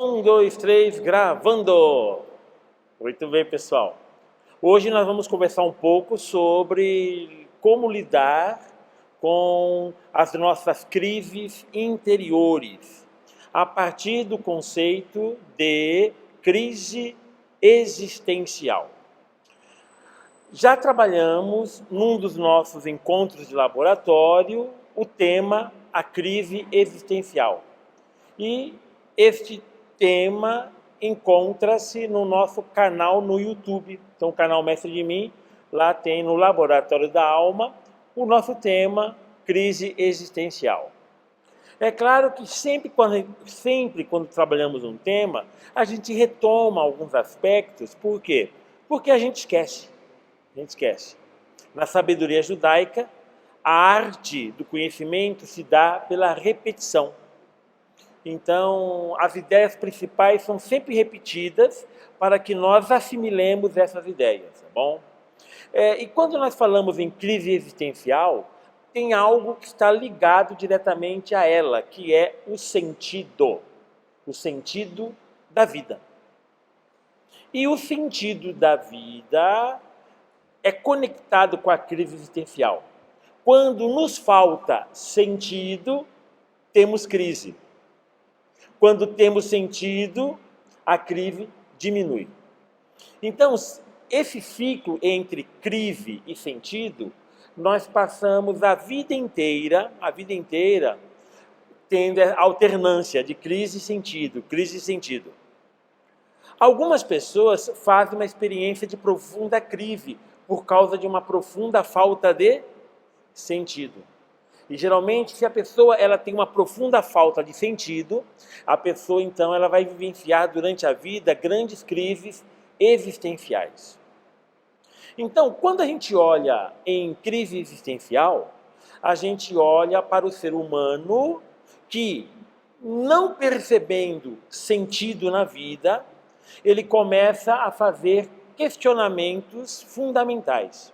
Um, dois, três, gravando! Muito bem, pessoal. Hoje nós vamos conversar um pouco sobre como lidar com as nossas crises interiores, a partir do conceito de crise existencial. Já trabalhamos num dos nossos encontros de laboratório o tema a crise existencial. E este tema encontra-se no nosso canal no YouTube. Então, o canal Mestre de Mim, lá tem no Laboratório da Alma o nosso tema crise existencial. É claro que sempre quando trabalhamos um tema, a gente retoma alguns aspectos. Por quê? Porque a gente esquece. A gente esquece. Na sabedoria judaica, a arte do conhecimento se dá pela repetição. Então, as ideias principais são sempre repetidas para que nós assimilemos essas ideias, tá bom? E quando nós falamos em crise existencial, tem algo que está ligado diretamente a ela, que é o sentido da vida. E o sentido da vida é conectado com a crise existencial. Quando nos falta sentido, temos crise. Quando temos sentido, a crise diminui. Então, esse ciclo entre crise e sentido, nós passamos a vida inteira tendo a alternância de crise e sentido, crise e sentido. Algumas pessoas fazem uma experiência de profunda crise por causa de uma profunda falta de sentido. E geralmente, se a pessoa tem uma profunda falta de sentido, a pessoa então ela vai vivenciar durante a vida grandes crises existenciais. Então, quando a gente olha em crise existencial, a gente olha para o ser humano que, não percebendo sentido na vida, ele começa a fazer questionamentos fundamentais.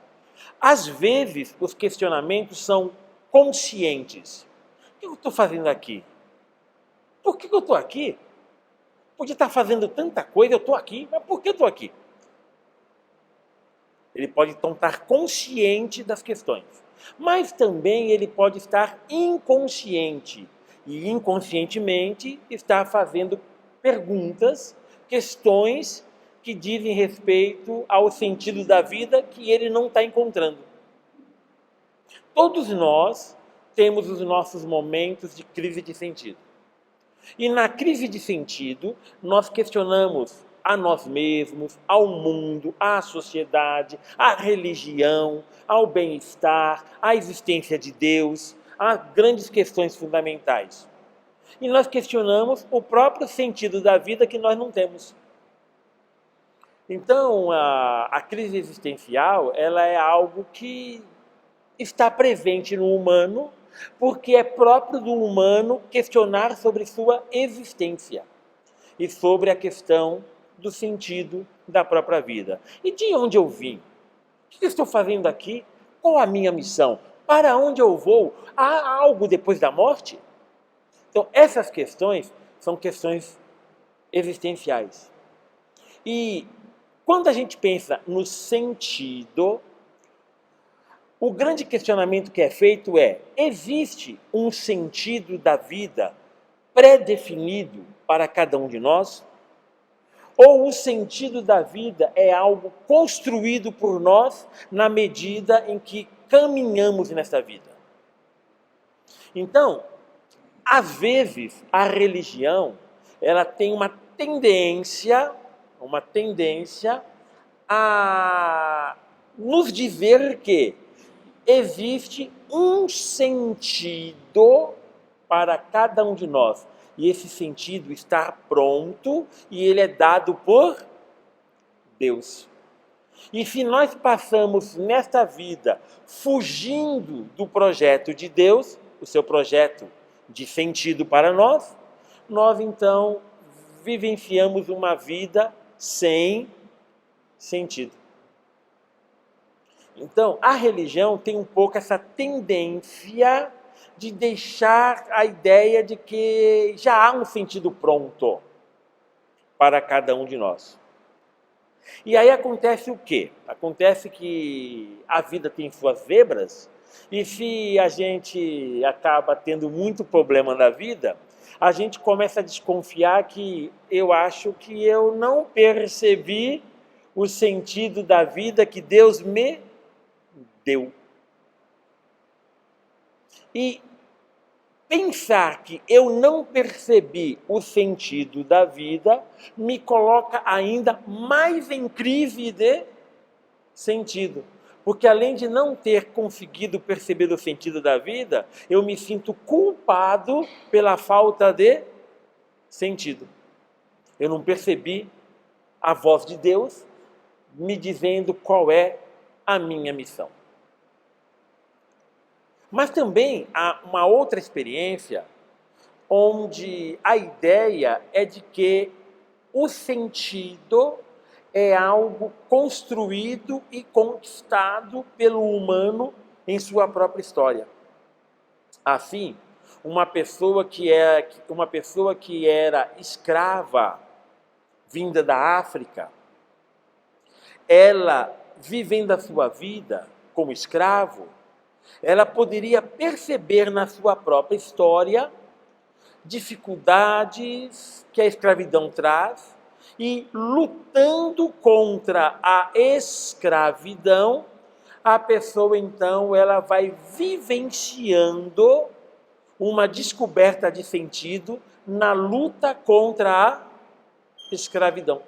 Às vezes, os questionamentos são conscientes. O que eu estou fazendo aqui? Por que eu estou aqui? Podia estar fazendo tanta coisa, eu estou aqui, mas por que eu estou aqui? Ele pode então estar consciente das questões, mas também ele pode estar inconsciente e inconscientemente estar fazendo perguntas, questões que dizem respeito ao sentido da vida que ele não está encontrando. Todos nós temos os nossos momentos de crise de sentido. E na crise de sentido, nós questionamos a nós mesmos, ao mundo, à sociedade, à religião, ao bem-estar, à existência de Deus, a grandes questões fundamentais. E nós questionamos o próprio sentido da vida que nós não temos. Então, a crise existencial, ela é algo que está presente no humano, porque é próprio do humano questionar sobre sua existência e sobre a questão do sentido da própria vida. E de onde eu vim? O que eu estou fazendo aqui? Qual a minha missão? Para onde eu vou? Há algo depois da morte? Então, essas questões são questões existenciais. E quando a gente pensa no sentido, o grande questionamento que é feito é: existe um sentido da vida pré-definido para cada um de nós? Ou o sentido da vida é algo construído por nós na medida em que caminhamos nessa vida? Então, às vezes, a religião ela tem uma tendência a nos dizer que existe um sentido para cada um de nós. E esse sentido está pronto e ele é dado por Deus. E se nós passamos nesta vida fugindo do projeto de Deus, o seu projeto de sentido para nós, nós então vivenciamos uma vida sem sentido. Então, a religião tem um pouco essa tendência de deixar a ideia de que já há um sentido pronto. para cada um de nós. E aí acontece o quê? Acontece que a vida tem suas zebras, e se a gente acaba tendo muito problema na vida, a gente começa a desconfiar que eu acho que eu não percebi o sentido da vida que Deus me deu. E pensar que eu não percebi o sentido da vida me coloca ainda mais em crise de sentido. Porque além de não ter conseguido perceber o sentido da vida, eu me sinto culpado pela falta de sentido. Eu não percebi a voz de Deus me dizendo qual é a minha missão. Mas também há uma outra experiência onde a ideia é de que o sentido é algo construído e conquistado pelo humano em sua própria história. Assim, uma pessoa que era escrava, vinda da África, ela, vivendo a sua vida como escravo, ela poderia perceber na sua própria história dificuldades que a escravidão traz e, lutando contra a escravidão, a pessoa então ela vai vivenciando uma descoberta de sentido na luta contra a escravidão.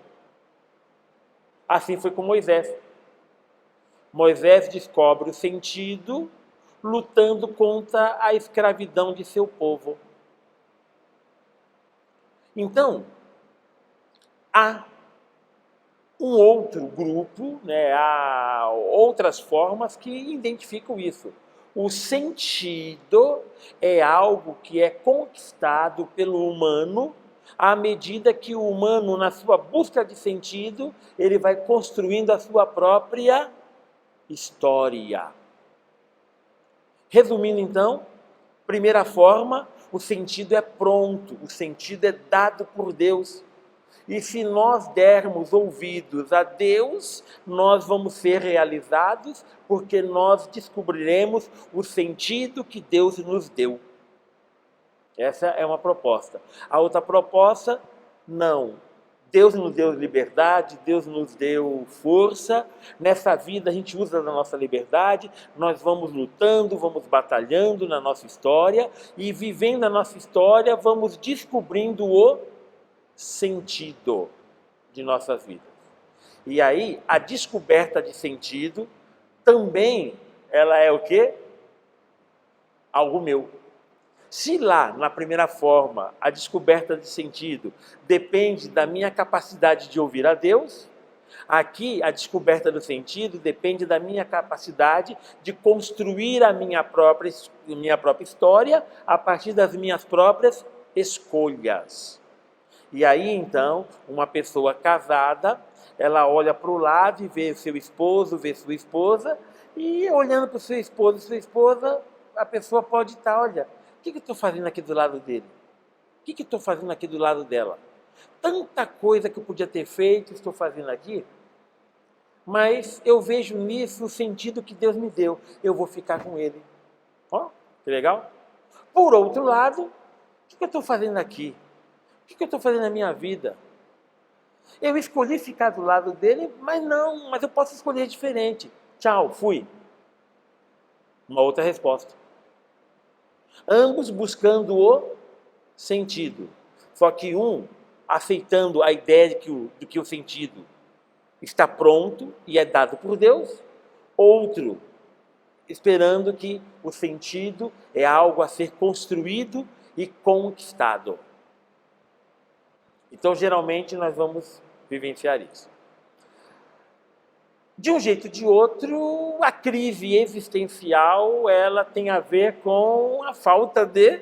Assim foi com Moisés. Moisés descobre o sentido lutando contra a escravidão de seu povo. Então, há um outro grupo, há outras formas que identificam isso. O sentido é algo que é conquistado pelo humano à medida que o humano, na sua busca de sentido, ele vai construindo a sua própria história. Resumindo então, primeira forma, o sentido é pronto, o sentido é dado por Deus. E se nós dermos ouvidos a Deus, nós vamos ser realizados, porque nós descobriremos o sentido que Deus nos deu. Essa é uma proposta. A outra proposta, não. Deus nos deu liberdade, Deus nos deu força. Nessa vida a gente usa da nossa liberdade, nós vamos lutando, vamos batalhando na nossa história e vivendo a nossa história vamos descobrindo o sentido de nossas vidas. E aí a descoberta de sentido também ela é o quê? Algo meu. Se lá, na primeira forma, a descoberta de sentido depende da minha capacidade de ouvir a Deus, aqui a descoberta do sentido depende da minha capacidade de construir a minha própria história a partir das minhas próprias escolhas. E aí, então, uma pessoa casada, ela olha para o lado e vê seu esposo, vê sua esposa, e olhando para o seu esposo e sua esposa, a pessoa pode estar, olha, o que eu estou fazendo aqui do lado dele? O que eu estou fazendo aqui do lado dela? Tanta coisa que eu podia ter feito, estou fazendo aqui, mas eu vejo nisso o sentido que Deus me deu. Eu vou ficar com ele. Ó, que legal. Por outro lado, o que eu estou fazendo aqui? O que eu estou fazendo na minha vida? Eu escolhi ficar do lado dele, mas eu posso escolher diferente. Tchau, fui. Uma outra resposta. Ambos buscando o sentido. Só que um aceitando a ideia de que o sentido está pronto e é dado por Deus. Outro esperando que o sentido é algo a ser construído e conquistado. Então, geralmente, nós vamos vivenciar isso. De um jeito ou de outro, a crise existencial ela tem a ver com a falta de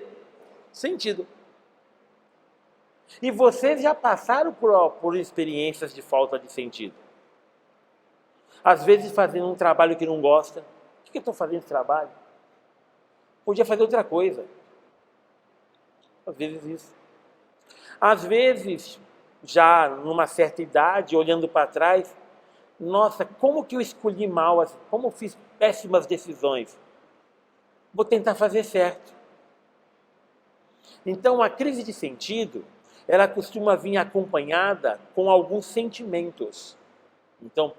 sentido. E vocês já passaram por experiências de falta de sentido. Às vezes fazendo um trabalho que não gosta. O que eu estou fazendo esse trabalho? Podia fazer outra coisa. Às vezes isso. Às vezes, já numa certa idade, olhando para trás, nossa, como que eu escolhi mal, como eu fiz péssimas decisões. Vou tentar fazer certo. Então, a crise de sentido, ela costuma vir acompanhada com alguns sentimentos. Então,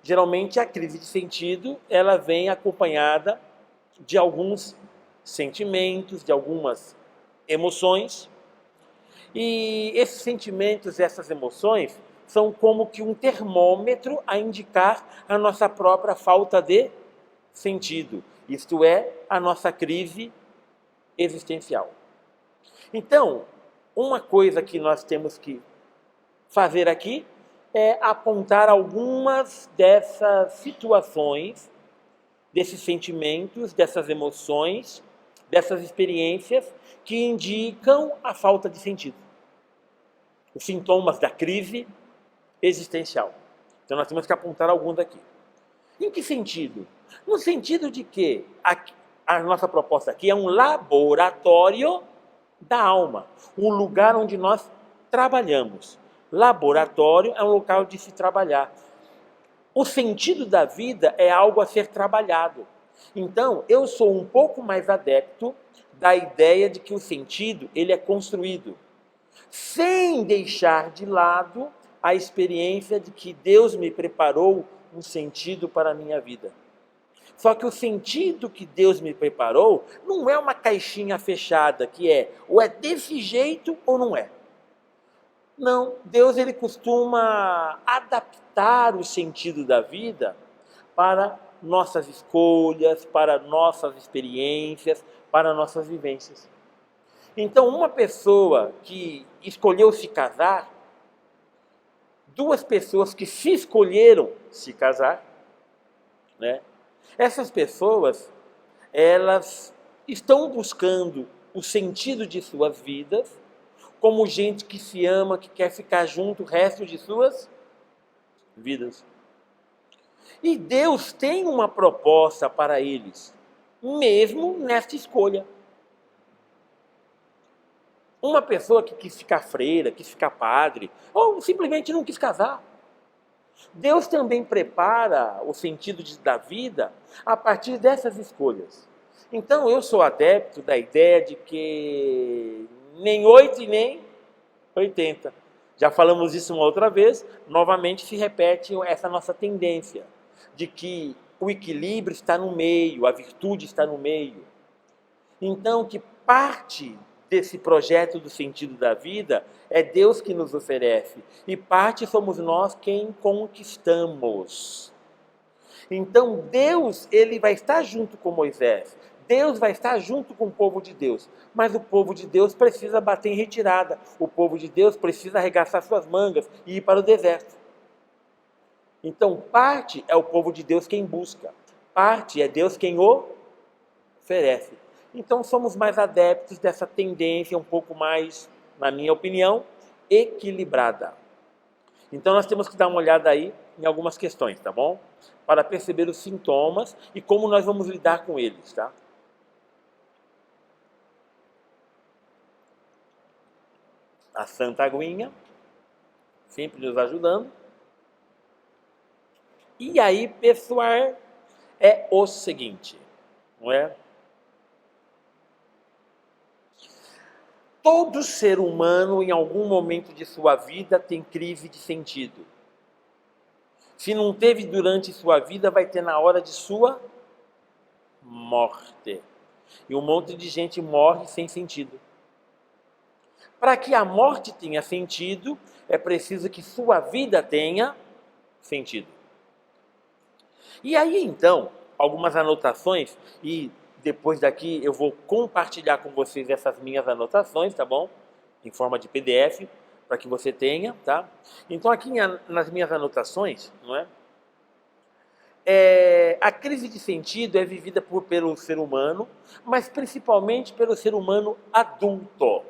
geralmente a crise de sentido, ela vem acompanhada de alguns sentimentos, de algumas emoções. E esses sentimentos, essas emoções, são como que um termômetro a indicar a nossa própria falta de sentido. Isto é, a nossa crise existencial. Então, uma coisa que nós temos que fazer aqui é apontar algumas dessas situações, desses sentimentos, dessas emoções, dessas experiências que indicam a falta de sentido. Os sintomas da crise existencial. Então nós temos que apontar alguns aqui. Em que sentido? No sentido de que a nossa proposta aqui é um laboratório da alma, um lugar onde nós trabalhamos. Laboratório é um local de se trabalhar. O sentido da vida é algo a ser trabalhado. Então, eu sou um pouco mais adepto da ideia de que o sentido ele é construído, sem deixar de lado a experiência de que Deus me preparou um sentido para a minha vida. Só que o sentido que Deus me preparou não é uma caixinha fechada, que é ou é desse jeito ou não é. Não, Deus ele costuma adaptar o sentido da vida para nossas escolhas, para nossas experiências, para nossas vivências. Então, uma pessoa que escolheu se casar, duas pessoas que se escolheram se casar, né? Essas pessoas, elas estão buscando o sentido de suas vidas como gente que se ama, que quer ficar junto o resto de suas vidas. E Deus tem uma proposta para eles, mesmo nesta escolha. Uma pessoa que quis ficar freira, quis ficar padre, ou simplesmente não quis casar. Deus também prepara o sentido da vida a partir dessas escolhas. Então eu sou adepto da ideia de que nem 8 e nem 80. Já falamos isso uma outra vez, novamente se repete essa nossa tendência de que o equilíbrio está no meio, a virtude está no meio. Então que parte desse projeto do sentido da vida é Deus que nos oferece e parte somos nós quem conquistamos. Então Deus ele vai estar junto com Moisés, Deus vai estar junto com o povo de Deus, mas o povo de Deus precisa bater em retirada, o povo de Deus precisa arregaçar suas mangas e ir para o deserto. Então parte é o povo de Deus quem busca, parte é Deus quem oferece. Então somos mais adeptos dessa tendência um pouco mais, na minha opinião, equilibrada. Então nós temos que dar uma olhada aí em algumas questões, tá bom? Para perceber os sintomas e como nós vamos lidar com eles, tá? A Santa Aguinha, sempre nos ajudando. E aí, pessoal, é o seguinte, não é? Todo ser humano, em algum momento de sua vida, tem crise de sentido. Se não teve durante sua vida, vai ter na hora de sua morte. E um monte de gente morre sem sentido. Para que a morte tenha sentido, é preciso que sua vida tenha sentido. E aí, então, algumas anotações, e depois daqui eu vou compartilhar com vocês essas minhas anotações, tá bom? Em forma de PDF, para que você tenha, tá? Então, aqui nas minhas anotações, não é? A crise de sentido é vivida pelo ser humano, mas principalmente pelo ser humano adulto.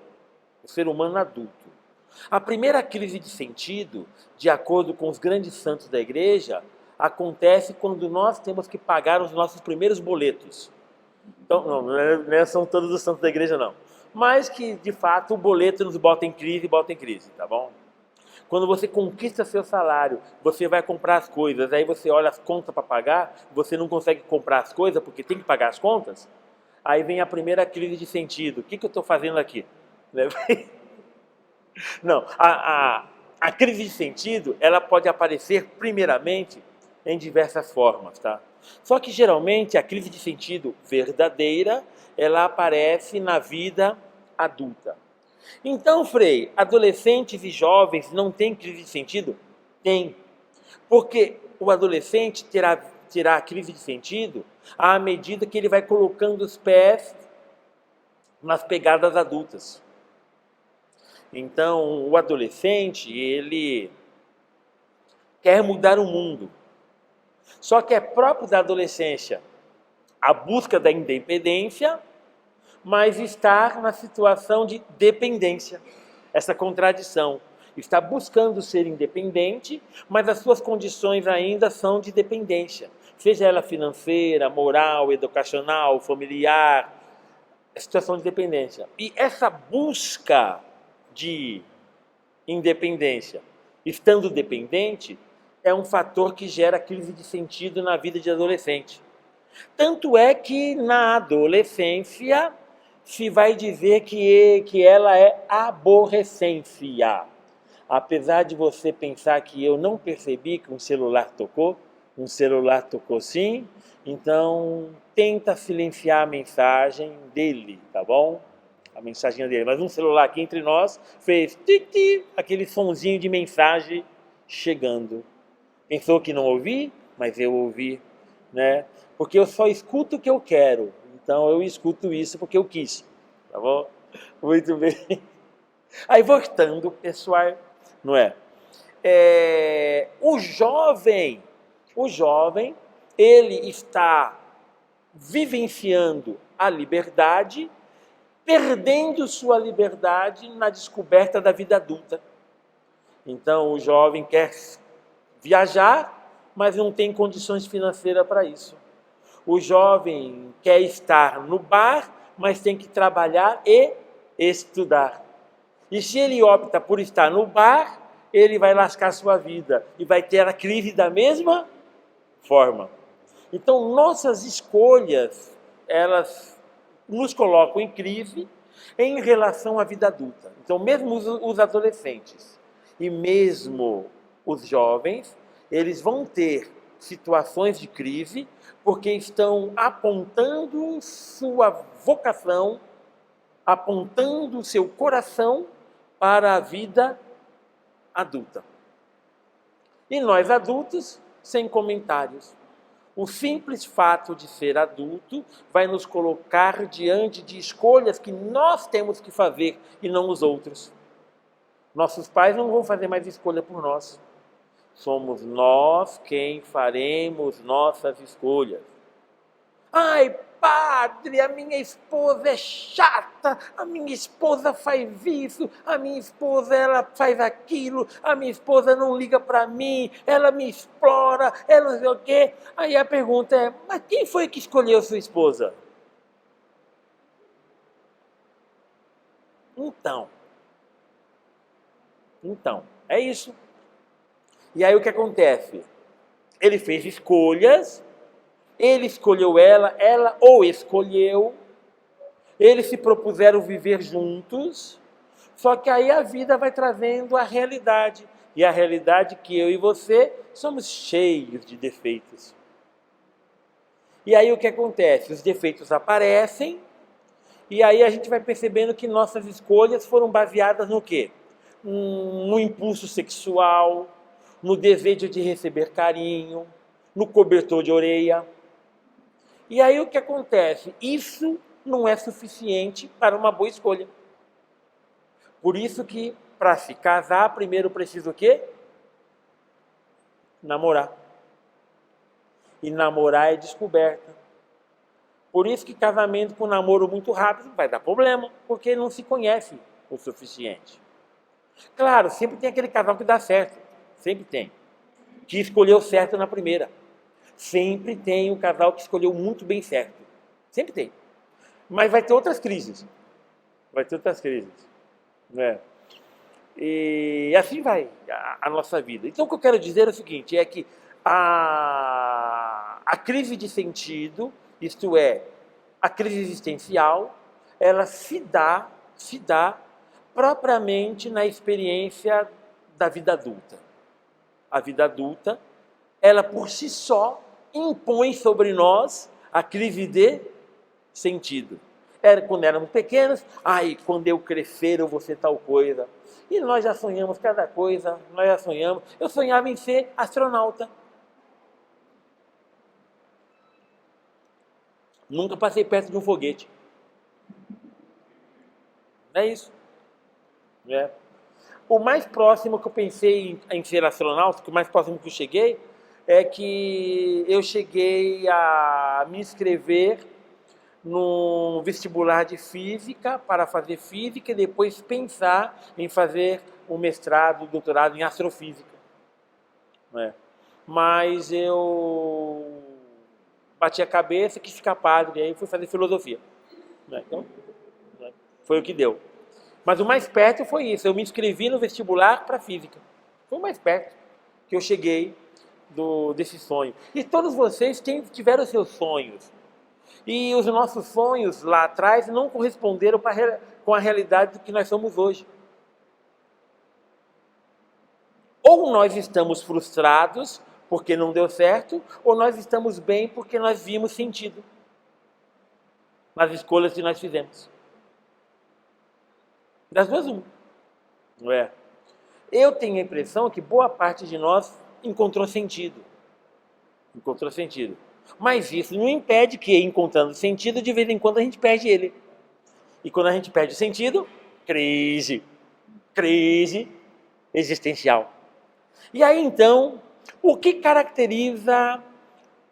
O ser humano adulto. A primeira crise de sentido, de acordo com os grandes santos da igreja, acontece quando nós temos que pagar os nossos primeiros boletos. Então, não são todos os santos da igreja, não. Mas que, de fato, o boleto nos bota em crise, tá bom? Quando você conquista seu salário, você vai comprar as coisas, aí você olha as contas para pagar, você não consegue comprar as coisas porque tem que pagar as contas, aí vem a primeira crise de sentido. O que eu estou fazendo aqui? Né? Não, a crise de sentido, ela pode aparecer primeiramente em diversas formas, tá? Só que geralmente a crise de sentido verdadeira, ela aparece na vida adulta. Então, Frei, adolescentes e jovens não têm crise de sentido? Tem. Porque o adolescente terá a crise de sentido à medida que ele vai colocando os pés nas pegadas adultas. Então, o adolescente, ele quer mudar o mundo. Só que é próprio da adolescência a busca da independência, mas estar na situação de dependência. Essa contradição. Está buscando ser independente, mas as suas condições ainda são de dependência. Seja ela financeira, moral, educacional, familiar, situação de dependência. E essa busca de independência, estando dependente, é um fator que gera crise de sentido na vida de adolescente. Tanto é que na adolescência se vai dizer que ela é aborrecência. Apesar de você pensar que eu não percebi que um celular tocou sim, então tenta silenciar a mensagem dele, tá bom? A mensagem dele. Mas um celular aqui entre nós fez tic-tic, aquele sonzinho de mensagem chegando. Pensou que não ouvi? Mas eu ouvi, né? Porque eu só escuto o que eu quero. Então eu escuto isso porque eu quis. Tá bom? Muito bem. Aí voltando, pessoal, não é? O jovem, ele está vivenciando a liberdade, perdendo sua liberdade na descoberta da vida adulta. Então o jovem quer viajar, mas não tem condições financeiras para isso. O jovem quer estar no bar, mas tem que trabalhar e estudar. E se ele opta por estar no bar, ele vai lascar sua vida e vai ter a crise da mesma forma. Então, nossas escolhas, elas nos colocam em crise em relação à vida adulta. Então, mesmo os adolescentes e mesmo os jovens, eles vão ter situações de crise porque estão apontando sua vocação, apontando seu coração para a vida adulta. E nós adultos, sem comentários. O simples fato de ser adulto vai nos colocar diante de escolhas que nós temos que fazer e não os outros. Nossos pais não vão fazer mais escolha por nós. Somos nós quem faremos nossas escolhas. Ai, padre, a minha esposa é chata, a minha esposa faz isso, a minha esposa ela faz aquilo, a minha esposa não liga para mim, ela me explora, ela não sei o quê. Aí a pergunta é, mas quem foi que escolheu sua esposa? Então, é isso. E aí o que acontece? Ele fez escolhas, ele escolheu ela o escolheu, eles se propuseram viver juntos, só que aí a vida vai trazendo a realidade. E a realidade é que eu e você somos cheios de defeitos. E aí o que acontece? Os defeitos aparecem, e aí a gente vai percebendo que nossas escolhas foram baseadas no quê? No impulso sexual, no desejo de receber carinho, no cobertor de orelha. E aí o que acontece? Isso não é suficiente para uma boa escolha. Por isso que, para se casar, primeiro precisa o quê? Namorar. E namorar é descoberta. Por isso que casamento com namoro muito rápido vai dar problema, porque não se conhece o suficiente. Claro, sempre tem aquele casal que dá certo. Sempre tem. Que escolheu certo na primeira. Sempre tem um casal que escolheu muito bem certo. Sempre tem. Mas vai ter outras crises. Né? E assim vai a nossa vida. Então o que eu quero dizer é o seguinte, é que a crise de sentido, isto é, a crise existencial, ela se dá propriamente na experiência da vida adulta. A vida adulta, ela por si só impõe sobre nós a crise de sentido. Era quando éramos pequenos, quando eu crescer eu vou ser tal coisa. E nós já sonhamos cada coisa, nós já sonhamos. Eu sonhava em ser astronauta. Nunca passei perto de um foguete. É isso. É. O mais próximo que eu pensei em ser astronauta, o mais próximo que eu cheguei, é que eu cheguei a me inscrever no vestibular de física para fazer física e depois pensar em fazer um mestrado, doutorado em astrofísica. Né? Mas eu bati a cabeça, quis ficar padre, e aí fui fazer filosofia. Né? Então, foi o que deu. Mas o mais perto foi isso, eu me inscrevi no vestibular para física. Foi o mais perto que eu cheguei desse sonho. E todos vocês tiveram seus sonhos. E os nossos sonhos lá atrás não corresponderam com a realidade do que nós somos hoje. Ou nós estamos frustrados porque não deu certo, ou nós estamos bem porque nós vimos sentido nas escolhas que nós fizemos. Das duas, uma. Não é? Eu tenho a impressão que boa parte de nós encontrou sentido. Encontrou sentido. Mas isso não impede que, encontrando sentido, de vez em quando a gente perde ele. E quando a gente perde o sentido, crise existencial. E aí então, o que caracteriza,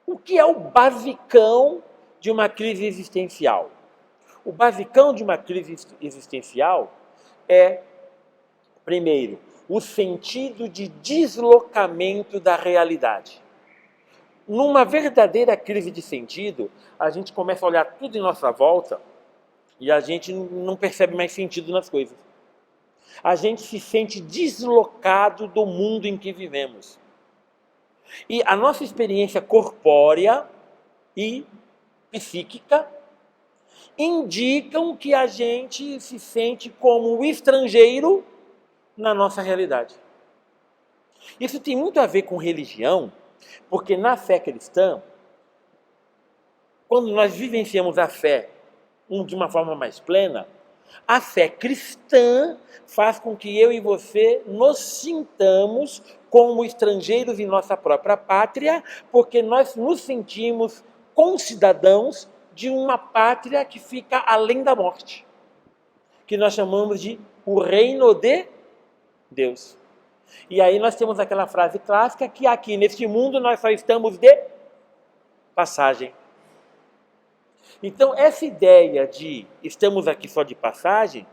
o que é o basicão de uma crise existencial? O basicão de uma crise existencial é, primeiro, o sentido de deslocamento da realidade. Numa verdadeira crise de sentido, a gente começa a olhar tudo em nossa volta e a gente não percebe mais sentido nas coisas. A gente se sente deslocado do mundo em que vivemos. E a nossa experiência corpórea e psíquica indicam que a gente se sente como um estrangeiro na nossa realidade. Isso tem muito a ver com religião, porque na fé cristã, quando nós vivenciamos a fé de uma forma mais plena, a fé cristã faz com que eu e você nos sintamos como estrangeiros em nossa própria pátria, porque nós nos sentimos concidadãos de uma pátria que fica além da morte, que nós chamamos de o reino de Deus. E aí nós temos aquela frase clássica que aqui neste mundo nós só estamos de passagem. Então essa ideia de estamos aqui só de passagem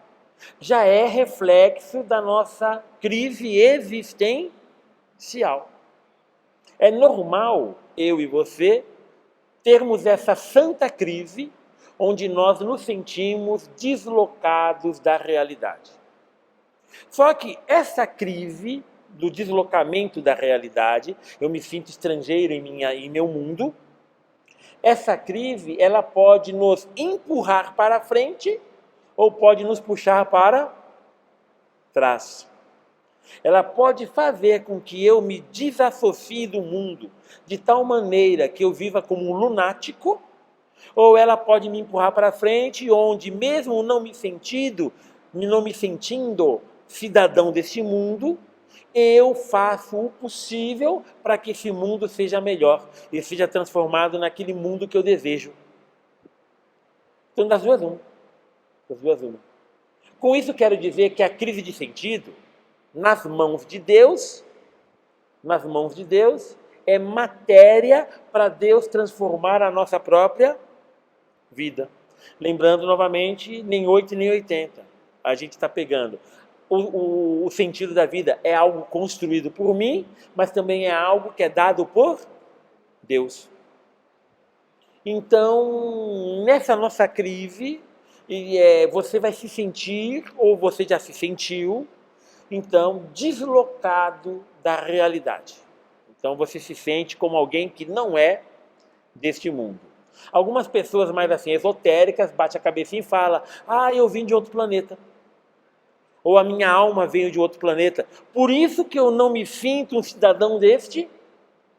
já é reflexo da nossa crise existencial. É normal eu e você termos essa santa crise onde nós nos sentimos deslocados da realidade. Só que essa crise do deslocamento da realidade, eu me sinto estrangeiro em meu mundo, essa crise ela pode nos empurrar para frente ou pode nos puxar para trás. Ela pode fazer com que eu me desassocie do mundo de tal maneira que eu viva como um lunático, ou ela pode me empurrar para frente, onde mesmo não me sentindo cidadão deste mundo, eu faço o possível para que esse mundo seja melhor e seja transformado naquele mundo que eu desejo. Então, das duas uma. Com isso, quero dizer que a crise de sentido, nas mãos de Deus, é matéria para Deus transformar a nossa própria vida. Lembrando novamente, nem 8 nem 80. A gente está pegando. O sentido da vida é algo construído por mim, mas também é algo que é dado por Deus. Então, nessa nossa crise, você vai se sentir, ou você já se sentiu, então, deslocado da realidade. Então, você se sente como alguém que não é deste mundo. Algumas pessoas mais assim, esotéricas, bate a cabeça e fala: ah, eu vim de outro planeta. Ou a minha alma veio de outro planeta. Por isso que eu não me sinto um cidadão deste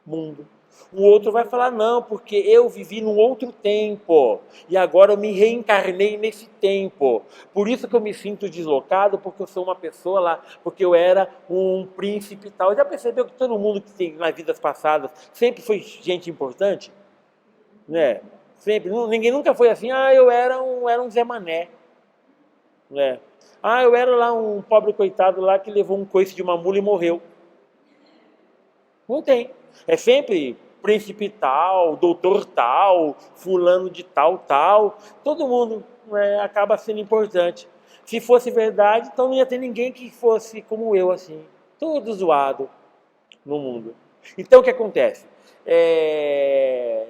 mundo. O outro vai falar: não, porque eu vivi num outro tempo e agora eu me reencarnei nesse tempo. Por isso que eu me sinto deslocado, porque eu sou uma pessoa lá, porque eu era um príncipe e tal. Já percebeu que todo mundo que tem nas vidas passadas sempre foi gente importante? Né? Sempre. Ninguém nunca foi assim: ah, eu era um Zé Mané. Né? Ah, eu era lá um pobre coitado lá que levou um coice de uma mula e morreu. Não tem. É sempre príncipe tal, doutor tal, fulano de tal, tal. Todo mundo, né, acaba sendo importante. Se fosse verdade, então não ia ter ninguém que fosse como eu, assim. Todo zoado no mundo. Então o que acontece?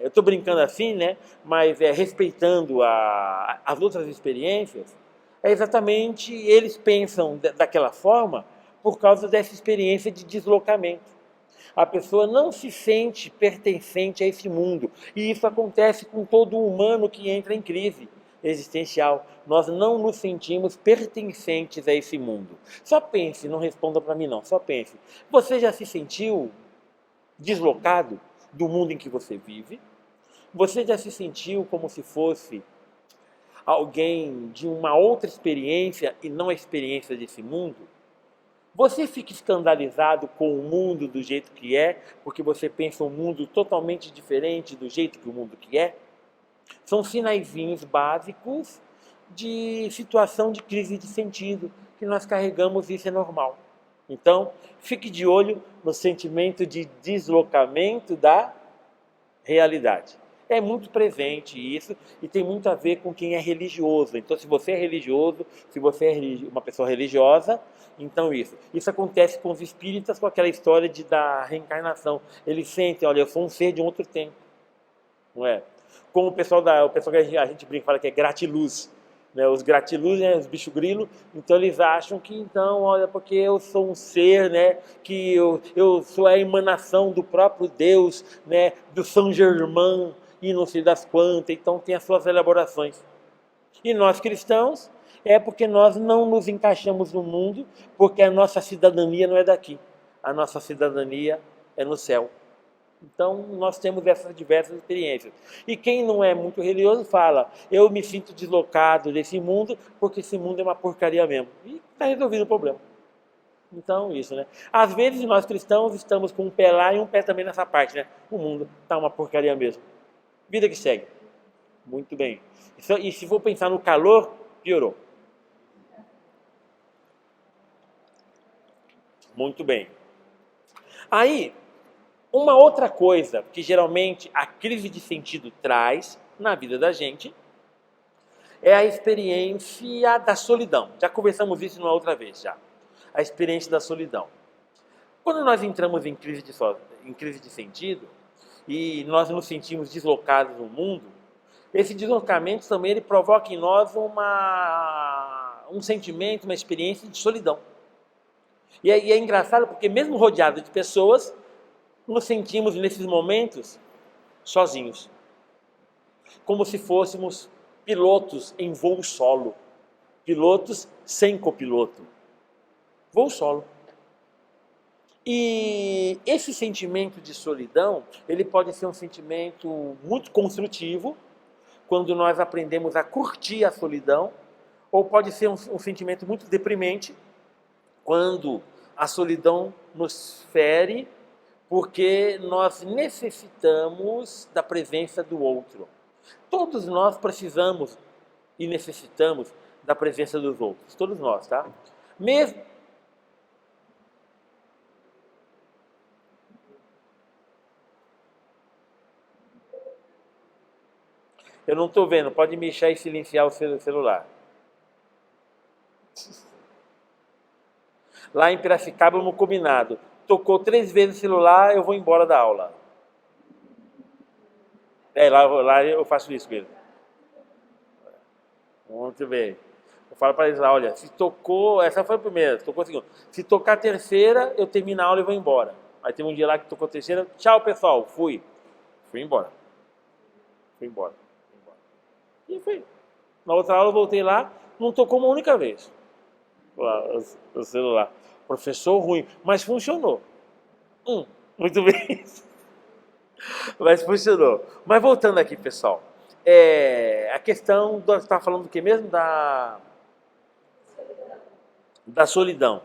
Eu estou brincando assim, né? Mas respeitando as outras experiências, é exatamente eles pensam daquela forma por causa dessa experiência de deslocamento. A pessoa não se sente pertencente a esse mundo. E isso acontece com todo humano que entra em crise existencial. Nós não nos sentimos pertencentes a esse mundo. Só pense, não responda para mim não, só pense. Você já se sentiu deslocado do mundo em que você vive? Você já se sentiu como se fosse alguém de uma outra experiência e não a experiência desse mundo? Você fica escandalizado com o mundo do jeito que é, porque você pensa um mundo totalmente diferente do jeito que o mundo que é? São sinaizinhos básicos de situação de crise de sentido, que nós carregamos, isso é normal. Então, fique de olho no sentimento de deslocamento da realidade. É muito presente isso e tem muito a ver com quem é religioso. Então, se você é religioso, se você é uma pessoa religiosa, então isso. Isso acontece com os espíritas, com aquela história da reencarnação. Eles sentem: olha, eu sou um ser de um outro tempo. Não é? Como o pessoal que a gente brinca, fala que é gratiluz. Né? Os gratiluz, né? Os bicho grilo, então eles acham que, então, olha, porque eu sou um ser, né? Que eu sou a emanação do próprio Deus, né? Do São Germain e não sei das quantas, então tem as suas elaborações. E nós cristãos, é porque nós não nos encaixamos no mundo, porque a nossa cidadania não é daqui. A nossa cidadania é no céu. Então, nós temos essas diversas experiências. E quem não é muito religioso fala: eu me sinto deslocado desse mundo, porque esse mundo é uma porcaria mesmo. E está resolvido o problema. Então, isso, né? Às vezes, nós cristãos estamos com um pé lá e um pé também nessa parte, né? O mundo está uma porcaria mesmo. Vida que segue. Muito bem. E se for pensar no calor, piorou. Muito bem. Aí, uma outra coisa que geralmente a crise de sentido traz na vida da gente é a experiência da solidão. Já conversamos isso uma outra vez já. A experiência da solidão. Quando nós entramos em crise de sentido e nós nos sentimos deslocados no mundo, esse deslocamento também ele provoca em nós um sentimento, uma experiência de solidão. E é engraçado porque mesmo rodeado de pessoas, nos sentimos nesses momentos sozinhos. Como se fôssemos pilotos em voo solo. Pilotos sem copiloto. Voo solo. E esse sentimento de solidão, ele pode ser um sentimento muito construtivo, quando nós aprendemos a curtir a solidão, ou pode ser um sentimento muito deprimente, quando a solidão nos fere, porque nós necessitamos da presença do outro. Todos nós precisamos e necessitamos da presença dos outros. Todos nós, tá? Mesmo... Eu não estou vendo, pode mexer e silenciar o celular. Lá em Piracicaba, no combinado. Tocou 3 vezes o celular, eu vou embora da aula. Lá eu faço isso mesmo. Muito bem. Eu falo para eles lá, olha, se tocou, essa foi a primeira, tocou a segunda. Se tocar a terceira, eu termino a aula e vou embora. Aí tem um dia lá que tocou a terceira, tchau pessoal, fui. Fui embora. Fui embora. Fui embora. E fui. Na outra aula eu voltei lá, não tocou uma única vez. Lá, o celular. Professor ruim, mas funcionou. Muito bem. Mas funcionou. Mas voltando aqui, pessoal. A questão, você está falando do que mesmo? Da solidão.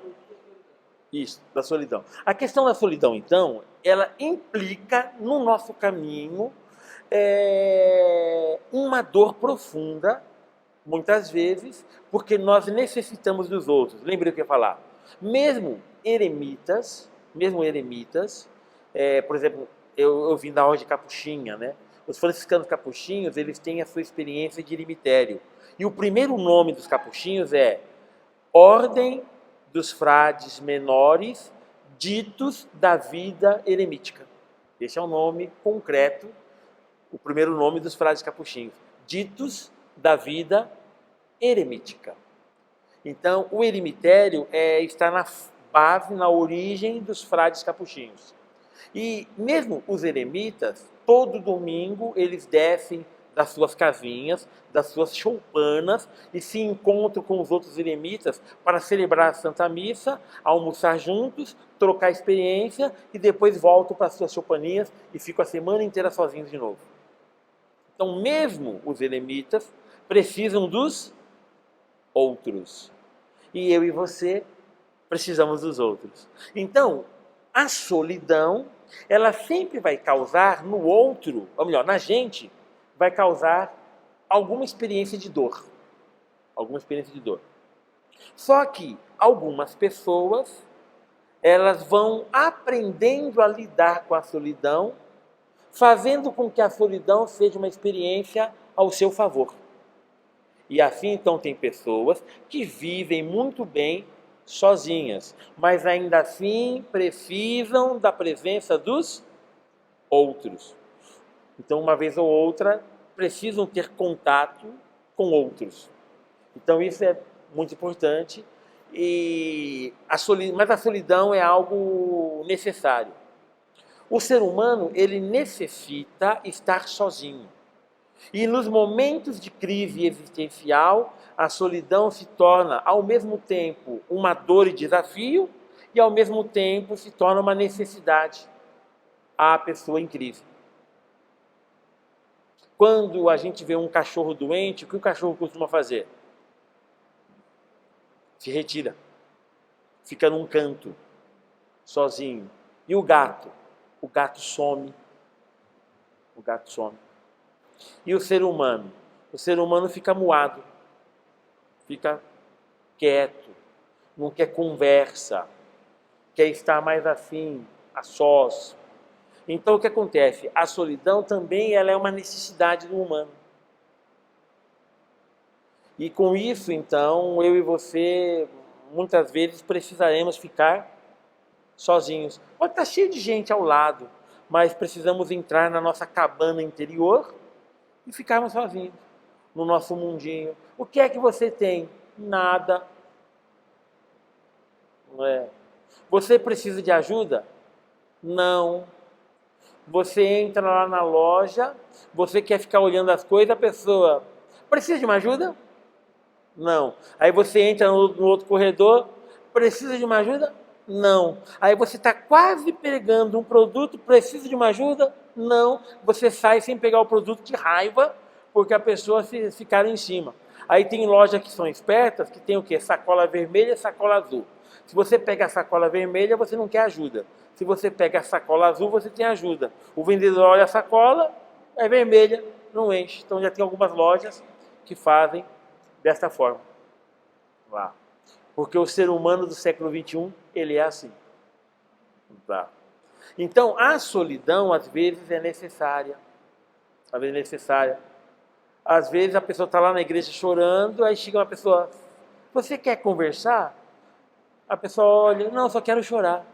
Isso, da solidão. A questão da solidão, então, ela implica no nosso caminho uma dor profunda, muitas vezes, porque nós necessitamos dos outros. Lembrei o que eu ia falar. Mesmo eremitas, por exemplo, eu vim da Ordem Capuchinha, né? Os franciscanos capuchinhos, eles têm a sua experiência de eremitério. E o primeiro nome dos capuchinhos é Ordem dos Frades Menores Ditos da Vida Eremítica. Esse é o nome concreto, o primeiro nome dos frades capuchinhos. Ditos da Vida Eremítica. Então, o eremitério está na base, na origem dos frades capuchinhos. E mesmo os eremitas, todo domingo, eles descem das suas casinhas, das suas choupanas, e se encontram com os outros eremitas para celebrar a Santa Missa, almoçar juntos, trocar experiência, e depois voltam para as suas choupaninhas e ficam a semana inteira sozinhos de novo. Então, mesmo os eremitas precisam dos outros. E eu e você precisamos dos outros. Então, a solidão, ela sempre vai causar no outro, ou melhor, na gente, vai causar alguma experiência de dor. Alguma experiência de dor. Só que algumas pessoas, elas vão aprendendo a lidar com a solidão, fazendo com que a solidão seja uma experiência ao seu favor. E assim, então, tem pessoas que vivem muito bem sozinhas, mas ainda assim precisam da presença dos outros. Então, uma vez ou outra, precisam ter contato com outros. Então, isso é muito importante. Mas a solidão é algo necessário. O ser humano, ele necessita estar sozinho. E nos momentos de crise existencial, a solidão se torna, ao mesmo tempo, uma dor e desafio, e ao mesmo tempo se torna uma necessidade à pessoa em crise. Quando a gente vê um cachorro doente, o que o cachorro costuma fazer? Se retira, fica num canto, sozinho. E o gato? O gato some. O gato some. E o ser humano? O ser humano fica muado, fica quieto, não quer conversa, quer estar mais assim, a sós. Então o que acontece? A solidão também ela é uma necessidade do humano. E com isso, então, eu e você, muitas vezes, precisaremos ficar sozinhos. Pode estar cheio de gente ao lado, mas precisamos entrar na nossa cabana interior e ficarmos sozinhos, no nosso mundinho. O que é que você tem? Nada. Não é? Você precisa de ajuda? Não. Você entra lá na loja, você quer ficar olhando as coisas, a pessoa precisa de uma ajuda? Não. Aí você entra no outro corredor, precisa de uma ajuda? Não. Aí você está quase pegando um produto, precisa de uma ajuda? Não. Você sai sem pegar o produto de raiva, porque a pessoa ficar em cima. Aí tem lojas que são espertas, que tem o quê? Sacola vermelha e sacola azul. Se você pega a sacola vermelha, você não quer ajuda. Se você pega a sacola azul, você tem ajuda. O vendedor olha a sacola, é vermelha, não enche. Então já tem algumas lojas que fazem desta forma. Lá. Porque o ser humano do século XXI, ele é assim. Tá. Então, a solidão, às vezes, é necessária. Às vezes é necessária. Às vezes, a pessoa está lá na igreja chorando, aí chega uma pessoa, você quer conversar? A pessoa olha, não, só quero chorar.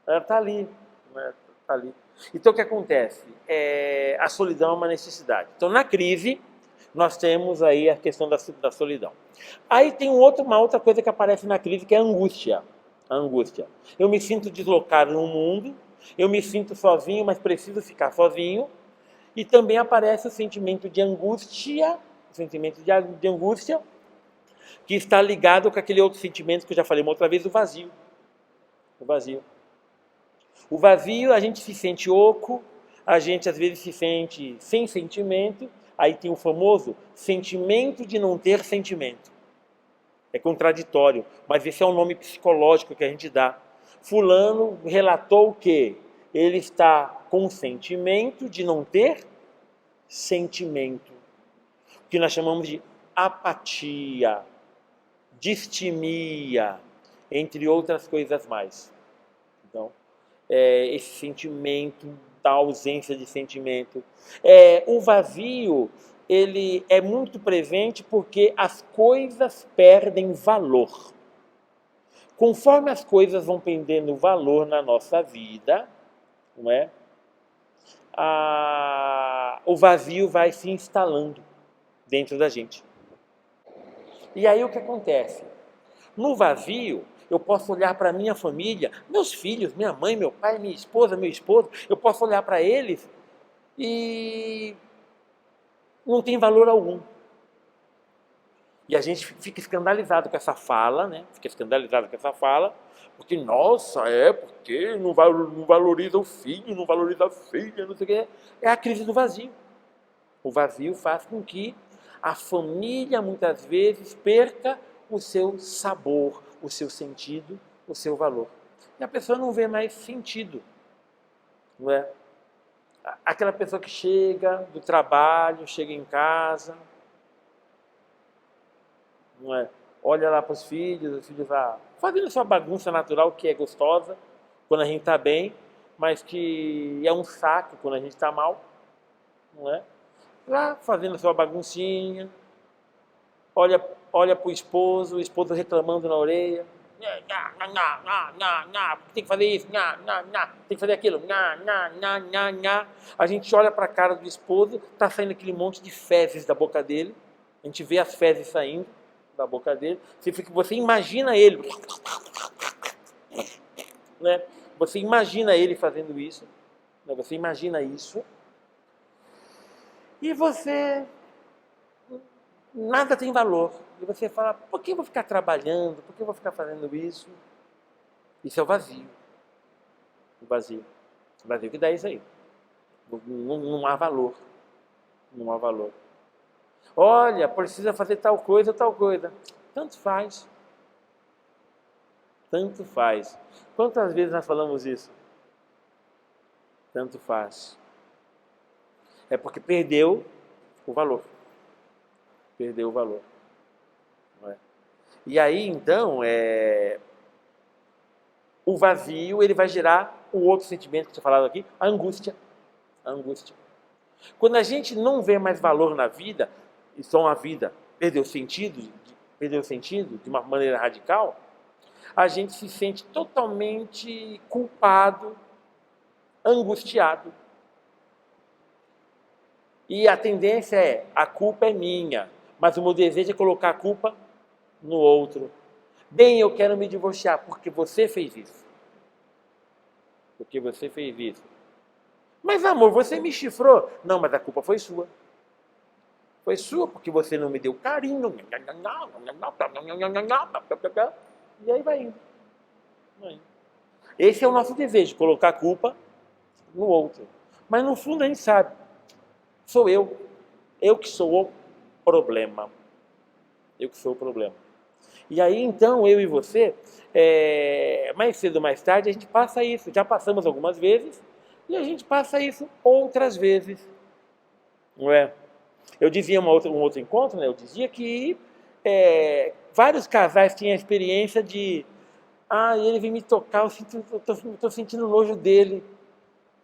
Ela está ali. Né? Tá ali. Então, o que acontece? A solidão é uma necessidade. Então, na crise, nós temos aí a questão da solidão. Aí tem uma outra coisa que aparece na crise, que é a angústia. A angústia. Eu me sinto deslocado no mundo, eu me sinto sozinho, mas preciso ficar sozinho. E também aparece o sentimento de angústia, que está ligado com aquele outro sentimento que eu já falei uma outra vez, o vazio. O vazio. O vazio, a gente se sente oco, a gente às vezes se sente sem sentimento, aí tem o famoso sentimento de não ter sentimento. É contraditório, mas esse é um nome psicológico que a gente dá. Fulano relatou que ele está com sentimento de não ter sentimento, que nós chamamos de apatia, distimia, entre outras coisas mais. Então, esse sentimento da ausência de sentimento. O vazio, ele é muito presente porque as coisas perdem valor. Conforme as coisas vão perdendo valor na nossa vida, não é? O vazio vai se instalando dentro da gente. E aí o que acontece? No vazio, eu posso olhar para a minha família, meus filhos, minha mãe, meu pai, minha esposa, meu esposo, eu posso olhar para eles e não tem valor algum. E a gente fica escandalizado com essa fala, né? Fica escandalizado com essa fala, porque, nossa, porque não valoriza o filho, não valoriza a filha, não sei o quê. É a crise do vazio. O vazio faz com que a família, muitas vezes, perca o seu sabor, o seu sentido, o seu valor. E a pessoa não vê mais sentido, não é? Aquela pessoa que chega do trabalho, chega em casa, não é? Olha lá para os filhos fazendo sua bagunça natural, que é gostosa quando a gente está bem, mas que é um saco quando a gente está mal, não é? Lá fazendo sua baguncinha, olha para o esposo reclamando na orelha, tem que fazer isso, tem que fazer aquilo, a gente olha para a cara do esposo, está saindo aquele monte de fezes da boca dele, a gente vê as fezes saindo da boca dele, você imagina ele, né? Você imagina ele fazendo isso, né? Você imagina isso, e você nada tem valor. E você fala, por que eu vou ficar trabalhando? Por que eu vou ficar fazendo isso? Isso é o vazio. O vazio. O vazio que dá isso aí. Não há valor. Não há valor. Olha, precisa fazer tal coisa. Tanto faz. Tanto faz. Quantas vezes nós falamos isso? Tanto faz. É porque perdeu o valor. Perdeu o valor. Não é? E aí, então, o vazio ele vai gerar o outro sentimento que eu tinha falado aqui, a angústia. A angústia. Quando a gente não vê mais valor na vida, e só a vida perdeu sentido de uma maneira radical, a gente se sente totalmente culpado, angustiado. E a tendência a culpa é minha, mas o meu desejo é colocar a culpa no outro. Bem, eu quero me divorciar porque você fez isso. Porque você fez isso. Mas amor, você me chifrou. Não, mas a culpa foi sua. Foi sua porque você não me deu carinho. E aí vai indo. Esse é o nosso desejo, colocar a culpa no outro. Mas no fundo a gente sabe, sou eu. Eu que sou o problema. Eu que sou o problema. E aí, então, eu e você, mais cedo ou mais tarde, a gente passa isso. Já passamos algumas vezes e a gente passa isso outras vezes. Não é? Eu dizia um outro encontro, né? Eu dizia que vários casais tinham a experiência de ele vem me tocar, eu estou sentindo nojo dele.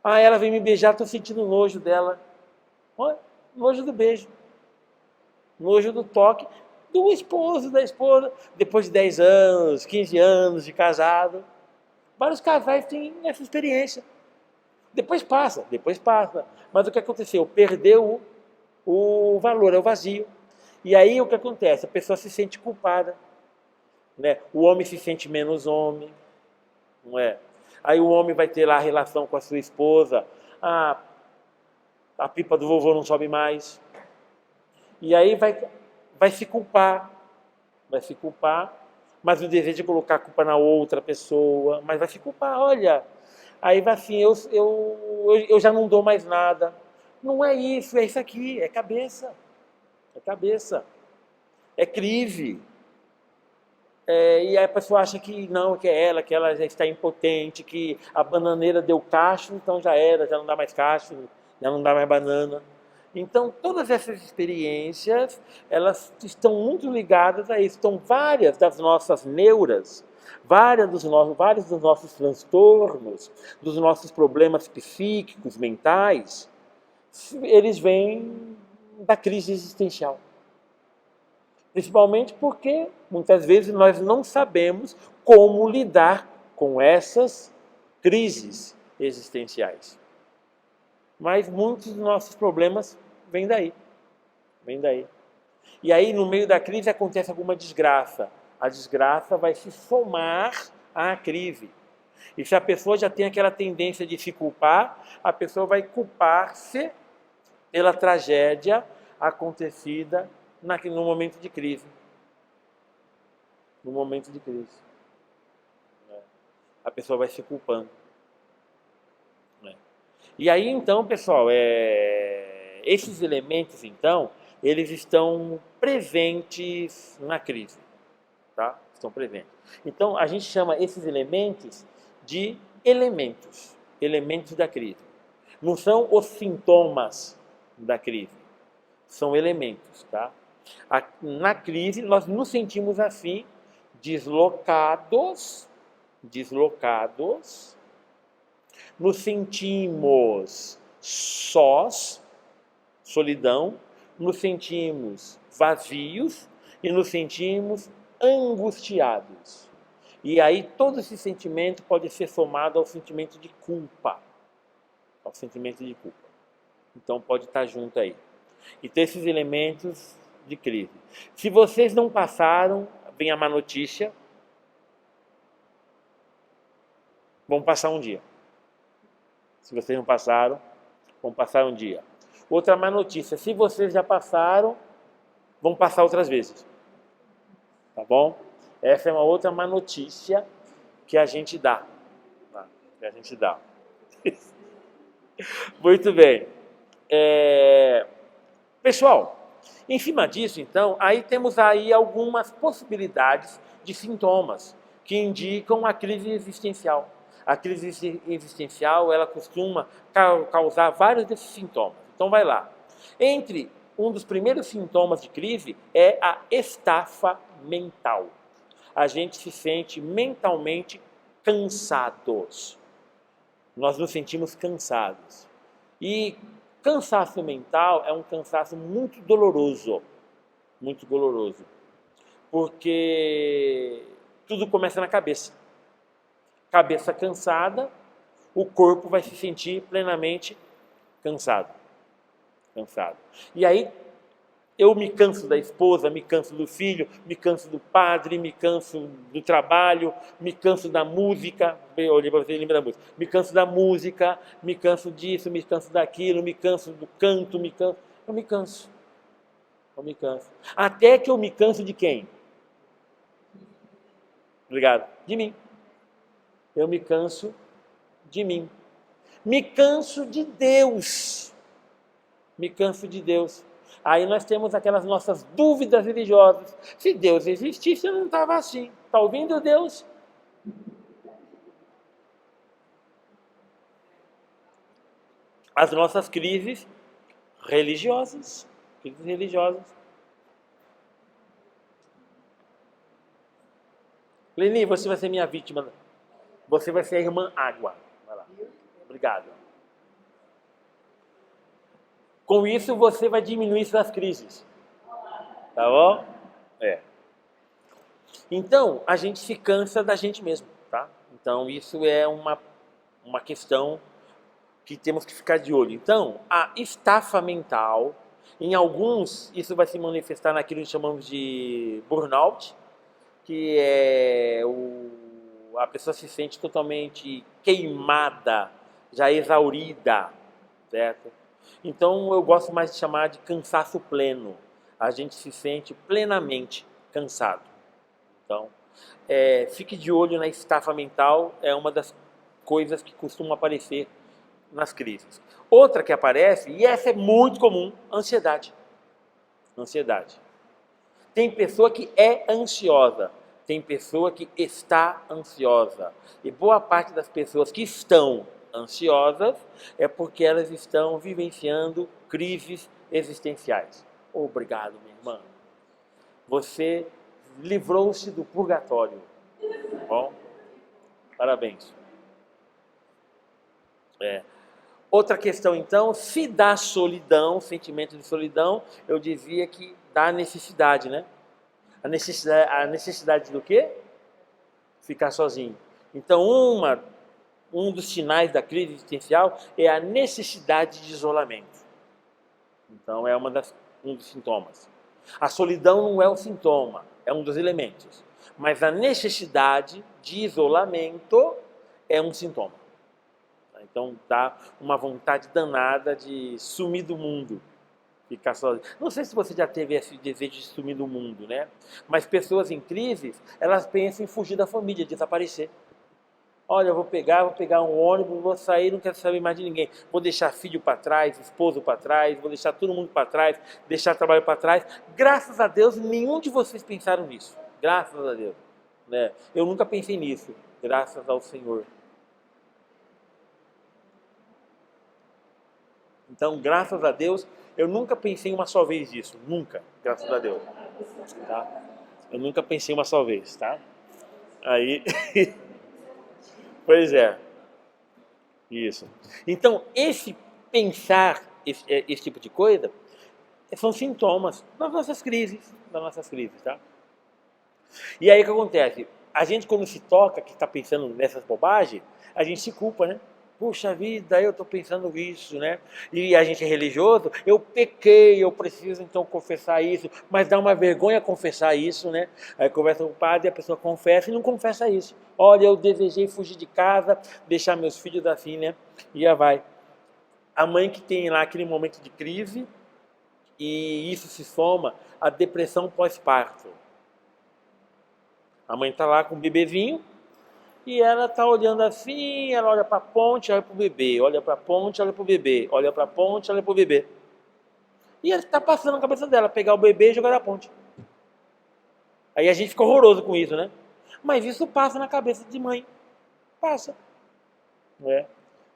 Ela vem me beijar, estou sentindo nojo dela. Nojo do beijo. Nojo do toque. Do esposo, da esposa, depois de 10 anos, 15 anos de casado. Vários casais têm essa experiência. Depois passa. Mas o que aconteceu? Perdeu o valor, é o vazio. E aí o que acontece? A pessoa se sente culpada, né? O homem se sente menos homem, não é? Aí o homem vai ter lá a relação com a sua esposa, a pipa do vovô não sobe mais. E aí vai se culpar, mas o desejo de colocar a culpa na outra pessoa, mas vai se culpar, olha. Aí vai assim, eu já não dou mais nada. Não é isso aqui, é cabeça. É cabeça. É crise. E aí a pessoa acha que não, que ela já está impotente, que a bananeira deu cacho, então já era, já não dá mais cacho, já não dá mais banana. Então, todas essas experiências, elas estão muito ligadas a isso. Então, várias das nossas neuras, vários dos nossos transtornos, dos nossos problemas psíquicos, mentais, eles vêm da crise existencial. Principalmente porque, muitas vezes, nós não sabemos como lidar com essas crises existenciais. Mas muitos dos nossos problemas vêm daí. Vêm daí. E aí, no meio da crise, acontece alguma desgraça. A desgraça vai se somar à crise. E se a pessoa já tem aquela tendência de se culpar, a pessoa vai culpar-se pela tragédia acontecida no momento de crise. No momento de crise. A pessoa vai se culpando. E aí, então, pessoal, esses elementos, então, eles estão presentes na crise. Tá? Estão presentes. Então, a gente chama esses elementos de elementos. Elementos da crise. Não são os sintomas da crise. São elementos, tá? Na crise, nós nos sentimos assim, deslocados, nos sentimos sós, solidão, nos sentimos vazios e nos sentimos angustiados. E aí todo esse sentimento pode ser somado ao sentimento de culpa. Ao sentimento de culpa. Então pode estar junto aí. Então esses elementos de crise. Se vocês não passaram, vem a má notícia. Vão passar um dia. Se vocês não passaram, vão passar um dia. Outra má notícia, se vocês já passaram, vão passar outras vezes. Tá bom? Essa é uma outra má notícia que a gente dá. Tá? Que a gente dá. Muito bem. Pessoal, em cima disso, então, aí temos aí algumas possibilidades de sintomas que indicam a crise existencial. A crise existencial, ela costuma causar vários desses sintomas. Então, vai lá. Entre um dos primeiros sintomas de crise é a estafa mental. A gente se sente mentalmente cansados. Nós nos sentimos cansados. E cansaço mental é um cansaço muito doloroso. Muito doloroso. Porque tudo começa na cabeça. Cabeça cansada, o corpo vai se sentir plenamente cansado. E aí, eu me canso da esposa, me canso do filho, me canso do padre, me canso do trabalho, me canso da música. Eu olhei para você e lembra da música. Me canso da música, me canso disso, me canso daquilo, me canso do canto, Eu me canso. Até que eu me canso de quem? Obrigado. De mim. Eu me canso de mim. Me canso de Deus. Aí nós temos aquelas nossas dúvidas religiosas. Se Deus existisse, eu não estava assim. Está ouvindo, Deus? As nossas crises religiosas. Leni, você vai ser minha vítima. Você vai ser a irmã Água. Vai lá. Obrigado. Com isso, você vai diminuir suas crises. Tá bom? Então, a gente se cansa da gente mesmo, tá? Então, isso é uma questão que temos que ficar de olho. Então, a estafa mental Em alguns, isso vai se manifestar naquilo que chamamos de burnout, que é a pessoa se sente totalmente queimada, já exaurida, certo? Então eu gosto mais de chamar de cansaço pleno. A gente se sente plenamente cansado. Então, fique de olho na estafa mental, é uma das coisas que costuma aparecer nas crises. Outra que aparece, e essa é muito comum, ansiedade. Ansiedade. Tem pessoa que é ansiosa, tem pessoa que está ansiosa. E boa parte das pessoas que estão ansiosas é porque elas estão vivenciando crises existenciais. Obrigado, minha irmã. Você livrou-se do purgatório. Tá bom? Parabéns. Outra questão, então, se dá solidão, sentimento de solidão, eu dizia que dá necessidade, né? A necessidade do quê? Ficar sozinho. Então, um dos sinais da crise existencial é a necessidade de isolamento. Então, é um dos sintomas. A solidão não é um sintoma, é um dos elementos. Mas a necessidade de isolamento é um sintoma. Então dá uma vontade danada de sumir do mundo, ficar sozinho. Não sei se você já teve esse desejo de sumir do mundo, né? Mas pessoas em crise, elas pensam em fugir da família, desaparecer. Olha, eu vou pegar um ônibus, vou sair, não quero saber mais de ninguém. Vou deixar filho para trás, esposo para trás, vou deixar todo mundo para trás, deixar trabalho para trás. Graças a Deus, nenhum de vocês pensaram nisso. Graças a Deus. Né? Eu nunca pensei nisso, graças ao Senhor. Então, graças a Deus, eu nunca pensei uma só vez nisso. Nunca, graças a Deus. Tá? Eu nunca pensei uma só vez, tá? Aí, pois é. Isso. Então, esse pensar, esse tipo de coisa, são sintomas das nossas crises, tá? E aí o que acontece? A gente quando se toca, que está pensando nessas bobagens, a gente se culpa, né? Puxa vida, eu estou pensando isso, né? E a gente é religioso, eu pequei, eu preciso então confessar isso, mas dá uma vergonha confessar isso, né? Aí conversa com o padre, a pessoa confessa e não confessa isso. Olha, eu desejei fugir de casa, deixar meus filhos assim, né? E já vai. A mãe que tem lá aquele momento de crise, e isso se soma à depressão pós-parto. A mãe está lá com o bebezinho, e ela está olhando assim, ela olha para a ponte, olha para o bebê, olha para a ponte, olha para o bebê, olha para a ponte, olha para o bebê. E está passando na cabeça dela, pegar o bebê e jogar na ponte. Aí a gente fica horroroso com isso, né? Mas isso passa na cabeça de mãe. Passa. É.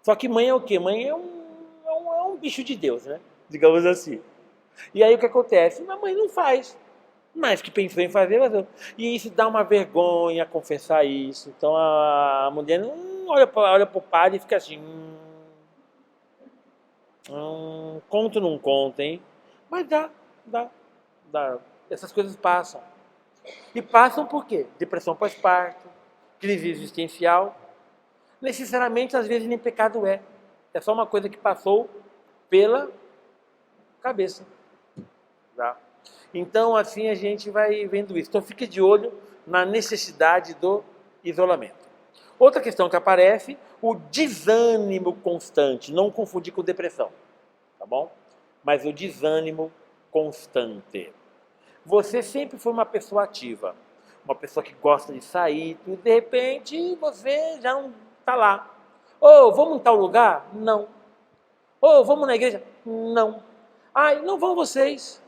Só que mãe é o quê? Mãe é um bicho de Deus, né? Digamos assim. E aí o que acontece? A mãe não faz. Mas que pensou em fazer, mas... E isso dá uma vergonha confessar isso. Então a mulher olha para o padre e fica assim. Conto não conta, hein? Mas dá. Essas coisas passam. E passam por quê? Depressão pós-parto, crise existencial. Necessariamente, às vezes, nem pecado é. É só uma coisa que passou pela cabeça. Tá? Então, assim a gente vai vendo isso. Então, fique de olho na necessidade do isolamento. Outra questão que aparece, o desânimo constante. Não confundir com depressão, tá bom? Mas o desânimo constante. Você sempre foi uma pessoa ativa, uma pessoa que gosta de sair, e de repente você já não está lá. Ô, vamos em tal lugar? Não. Ô, vamos na igreja? Não. Ai, não vão vocês.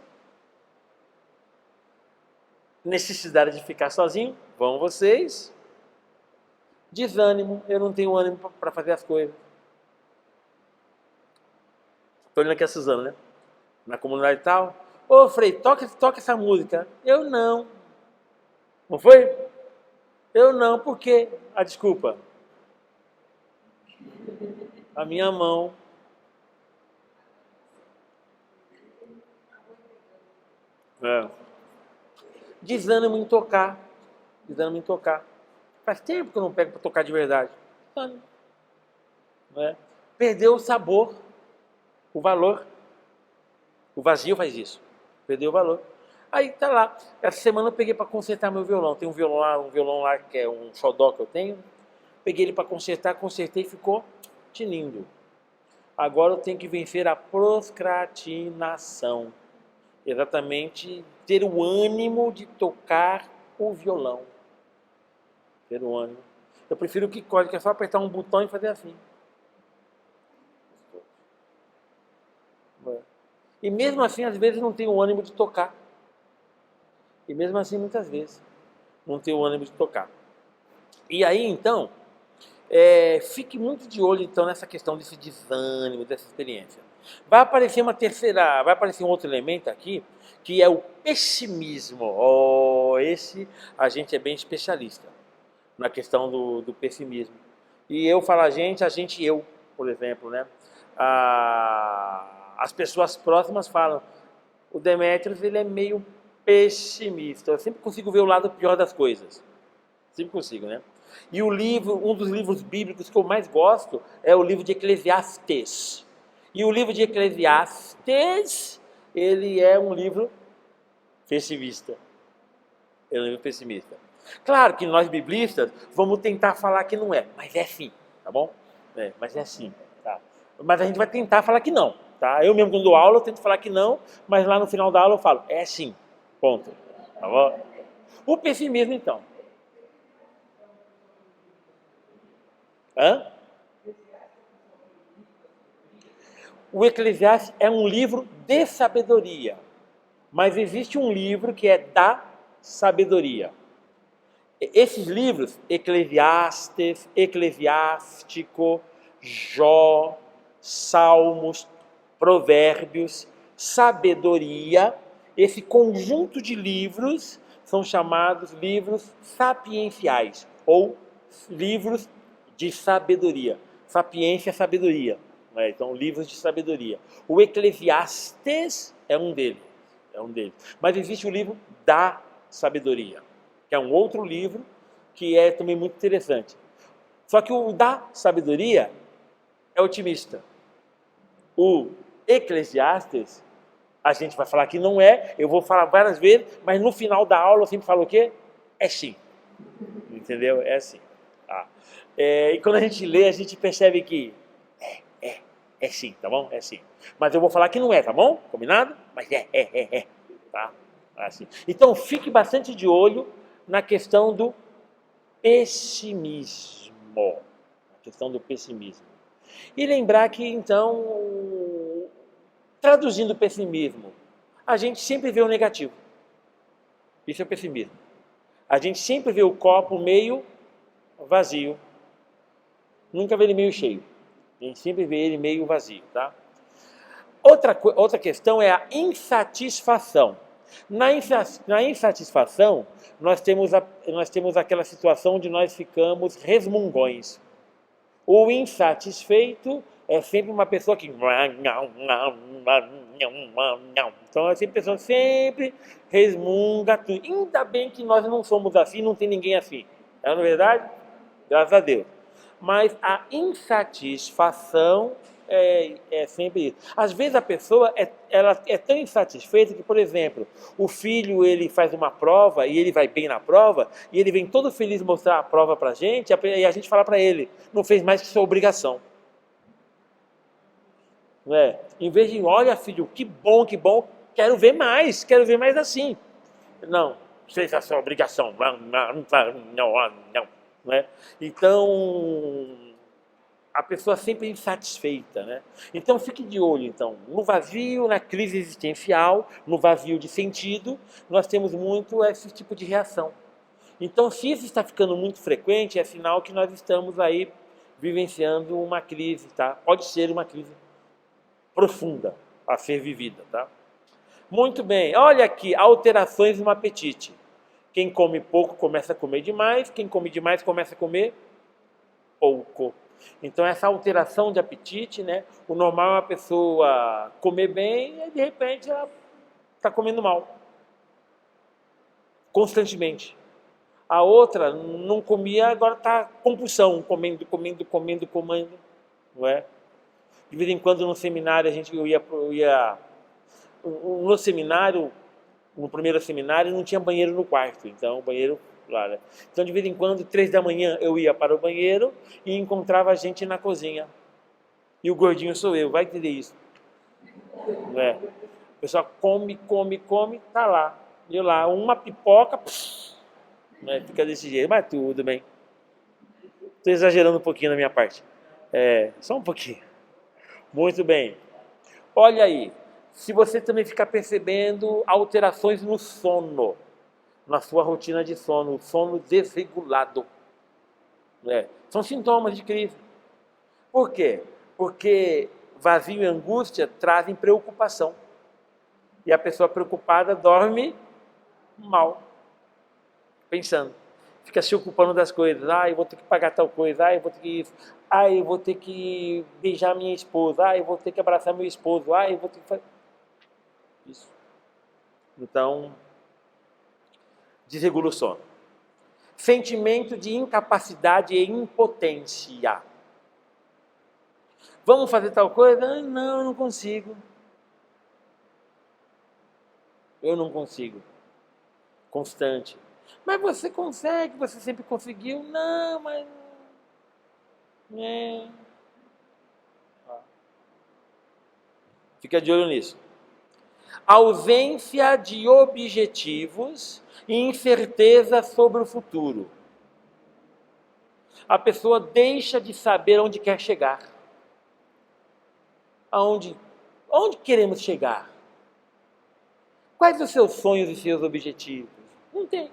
Necessidade de ficar sozinho? Vão vocês. Desânimo, eu não tenho ânimo para fazer as coisas. Estou olhando aqui a Suzana, né? Na comunidade e tal. Ô, Frei, toca essa música. Eu não. Não foi? Eu não, por quê? A desculpa. A minha mão. Desânimo em tocar. Desânimo em tocar. Faz tempo que eu não pego para tocar de verdade. Perdeu o sabor, o valor. O vazio faz isso. Perdeu o valor. Aí tá lá. Essa semana eu peguei para consertar meu violão. Tem um violão lá que é um xodó que eu tenho. Peguei ele para consertar, consertei e ficou tinindo. Agora eu tenho que vencer a procrastinação. Exatamente ter o ânimo de tocar o violão. Ter o ânimo. Eu prefiro que código, que é só apertar um botão e fazer assim. E mesmo assim, às vezes, não tenho o ânimo de tocar. E mesmo assim, muitas vezes, não tenho o ânimo de tocar. E aí, então, fique muito de olho, então, nessa questão desse desânimo, dessa experiência. Vai aparecer um outro elemento aqui, que é o pessimismo. Esse a gente é bem especialista na questão do pessimismo. E eu falo eu, por exemplo, né? As pessoas próximas falam, o Demetrios, ele é meio pessimista. Eu sempre consigo ver o lado pior das coisas. Sempre consigo, né? E um dos livros bíblicos que eu mais gosto é o livro de Eclesiastes. E o livro de Eclesiastes, ele é um livro pessimista. É um livro pessimista. Claro que nós biblistas vamos tentar falar que não é, mas é sim, tá bom? Mas é sim, tá? Mas a gente vai tentar falar que não, tá? Eu mesmo quando dou aula eu tento falar que não, mas lá no final da aula eu falo, é sim, ponto, tá bom? O pessimismo então. O Eclesiastes é um livro de sabedoria, mas existe um livro que é da sabedoria. Esses livros, Eclesiastes, Eclesiástico, Jó, Salmos, Provérbios, Sabedoria, esse conjunto de livros são chamados livros sapienciais ou livros de sabedoria. Sapiência é sabedoria. Então, livros de sabedoria. O Eclesiastes é um deles. Mas existe o livro da sabedoria, que é um outro livro que é também muito interessante. Só que o da sabedoria é otimista. O Eclesiastes, a gente vai falar que não é, eu vou falar várias vezes, mas no final da aula eu sempre falo o quê? É sim. Entendeu? É assim. Tá? E quando a gente lê, a gente percebe que é sim, tá bom? É sim. Mas eu vou falar que não é, tá bom? Combinado? Mas é. Tá? Assim. Então, fique bastante de olho na questão do pessimismo. E lembrar que, então, traduzindo o pessimismo, a gente sempre vê o negativo. Isso é o pessimismo. A gente sempre vê o copo meio vazio. Nunca vê ele meio cheio. A gente sempre vê ele meio vazio, tá? Outra questão é a insatisfação. Na insatisfação, nós temos aquela situação onde nós ficamos resmungões. O insatisfeito é sempre uma pessoa que... Então, essa pessoa sempre resmunga tudo. Ainda bem que nós não somos assim, não tem ninguém assim. Não é verdade? Graças a Deus. Mas a insatisfação é sempre isso. Às vezes a pessoa ela é tão insatisfeita que, por exemplo, o filho ele faz uma prova e ele vai bem na prova e ele vem todo feliz mostrar a prova pra gente e a gente fala para ele, não fez mais que sua obrigação. Né? Em vez de, olha filho, que bom, quero ver mais assim. Não, fez a sua obrigação. Não. Né? Então, a pessoa sempre é insatisfeita. Né? Então, fique de olho então, no vazio, na crise existencial, no vazio de sentido, nós temos muito esse tipo de reação. Então, se isso está ficando muito frequente, é sinal que nós estamos aí vivenciando uma crise. Tá? Pode ser uma crise profunda a ser vivida. Tá? Muito bem, olha aqui, alterações no apetite. Quem come pouco começa a comer demais, quem come demais começa a comer pouco. Então essa alteração de apetite, né? O normal é uma pessoa comer bem e de repente ela está comendo mal. Constantemente. A outra não comia, agora está compulsão, comendo. Não é? De vez em quando no seminário eu ia no seminário, no primeiro seminário, não tinha banheiro no quarto, então o banheiro lá, né? Então, de vez em quando, 3 da manhã, eu ia para o banheiro e encontrava a gente na cozinha. E o gordinho sou eu, vai entender isso. Né? O pessoal come, tá lá. E eu lá, uma pipoca, né? Fica desse jeito, mas tudo bem. Estou exagerando um pouquinho na minha parte. Só um pouquinho. Muito bem. Olha aí, se você também ficar percebendo alterações no sono, na sua rotina de sono, sono desregulado, são sintomas de crise. Por quê? Porque vazio e angústia trazem preocupação. E a pessoa preocupada dorme mal, pensando. Fica se ocupando das coisas. Eu vou ter que pagar tal coisa. Eu vou ter que isso. Eu vou ter que beijar minha esposa. Eu vou ter que abraçar meu esposo. Eu vou ter que fazer isso. Então, desregula o sono. Sentimento de incapacidade e impotência. Vamos fazer tal coisa? Não, eu não consigo. Eu não consigo. Constante. Mas você consegue, você sempre conseguiu. Não, mas... Fica de olho nisso. Ausência de objetivos e incerteza sobre o futuro. A pessoa deixa de saber onde quer chegar. Onde queremos chegar? Quais os seus sonhos e seus objetivos? Não tem.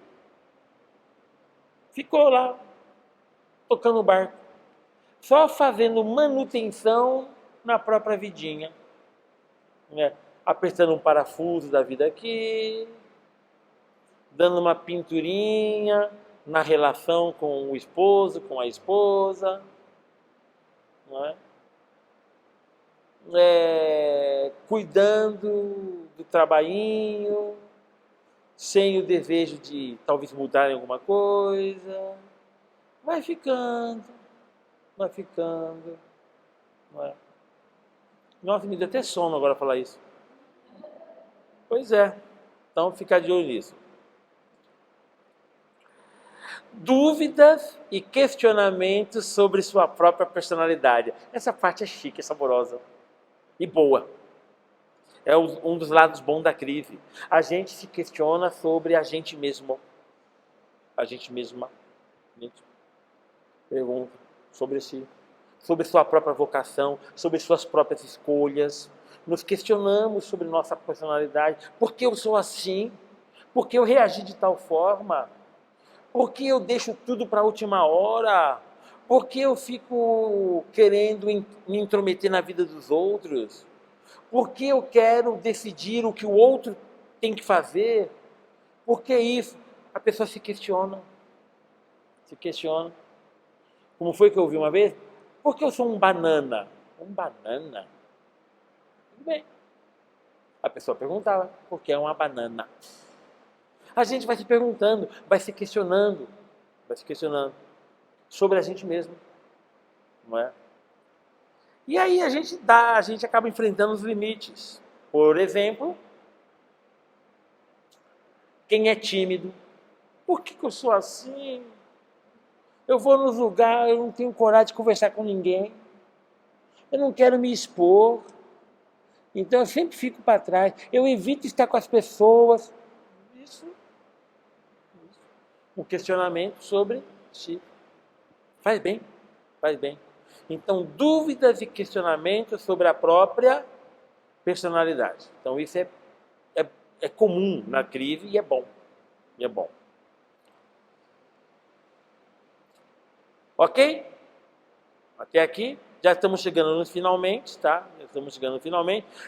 Ficou lá, tocando o barco, só fazendo manutenção na própria vidinha. Apertando um parafuso da vida aqui, dando uma pinturinha na relação com o esposo, com a esposa, não é? Cuidando do trabalhinho, sem o desejo de talvez mudar em alguma coisa, vai ficando, não é? Nossa, me deu até sono agora falar isso. Pois é, então fica de olho nisso. Dúvidas e questionamentos sobre sua própria personalidade. Essa parte é chique, é saborosa e boa. É um dos lados bons da crise. A gente se questiona sobre a gente mesmo. A gente mesma. A gente pergunta sobre si, sobre sua própria vocação, sobre suas próprias escolhas. Nos questionamos sobre nossa personalidade. Por que eu sou assim? Por que eu reagi de tal forma? Por que eu deixo tudo para a última hora? Por que eu fico querendo me intrometer na vida dos outros? Por que eu quero decidir o que o outro tem que fazer? Por que isso? A pessoa se questiona. Se questiona. Como foi que eu ouvi uma vez? Por que eu sou um banana? Um banana? Tudo bem. A pessoa perguntava, por que é uma banana? A gente vai se perguntando, vai se questionando sobre a gente mesmo, não é? E aí a gente acaba enfrentando os limites. Por exemplo, quem é tímido, por que eu sou assim? Eu vou nos lugares, eu não tenho coragem de conversar com ninguém, eu não quero me expor, então eu sempre fico para trás, eu evito estar com as pessoas. Isso. Um questionamento sobre si. Faz bem. Então, dúvidas e questionamentos sobre a própria personalidade. Então, isso é comum na crise e é bom. Ok? Até aqui. Já estamos chegando no finalmente, tá?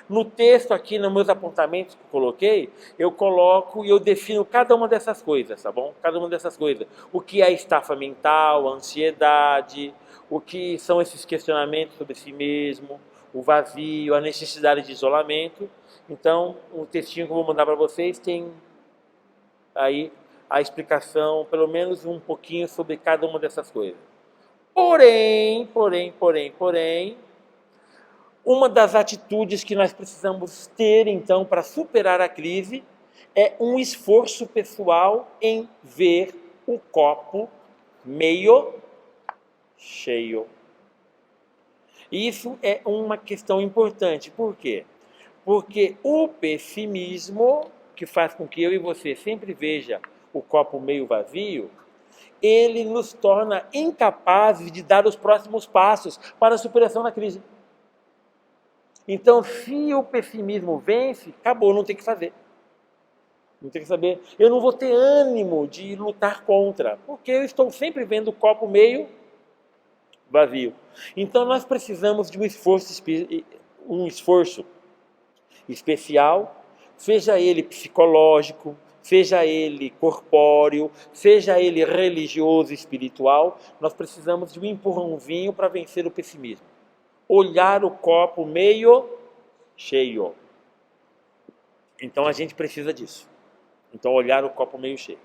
No texto aqui, nos meus apontamentos que eu coloquei, eu coloco e eu defino cada uma dessas coisas, tá bom? Cada uma dessas coisas. O que é a estafa mental, a ansiedade, o que são esses questionamentos sobre si mesmo, o vazio, a necessidade de isolamento. Então, o textinho que eu vou mandar para vocês tem aí a explicação, pelo menos um pouquinho sobre cada uma dessas coisas. Porém, Uma das atitudes que nós precisamos ter, então, para superar a crise é um esforço pessoal em ver o copo meio cheio. Isso é uma questão importante. Por quê? Porque o pessimismo, que faz com que eu e você sempre veja o copo meio vazio, ele nos torna incapazes de dar os próximos passos para a superação da crise. Então, se o pessimismo vence, acabou, não tem o que fazer. Não tem que saber. Eu não vou ter ânimo de lutar contra, porque eu estou sempre vendo o copo meio vazio. Então, nós precisamos de um esforço especial, seja ele psicológico, seja ele corpóreo, seja ele religioso, espiritual. Nós precisamos de um empurrãozinho para vencer o pessimismo. Olhar o copo meio cheio. Então a gente precisa disso. Então olhar o copo meio cheio.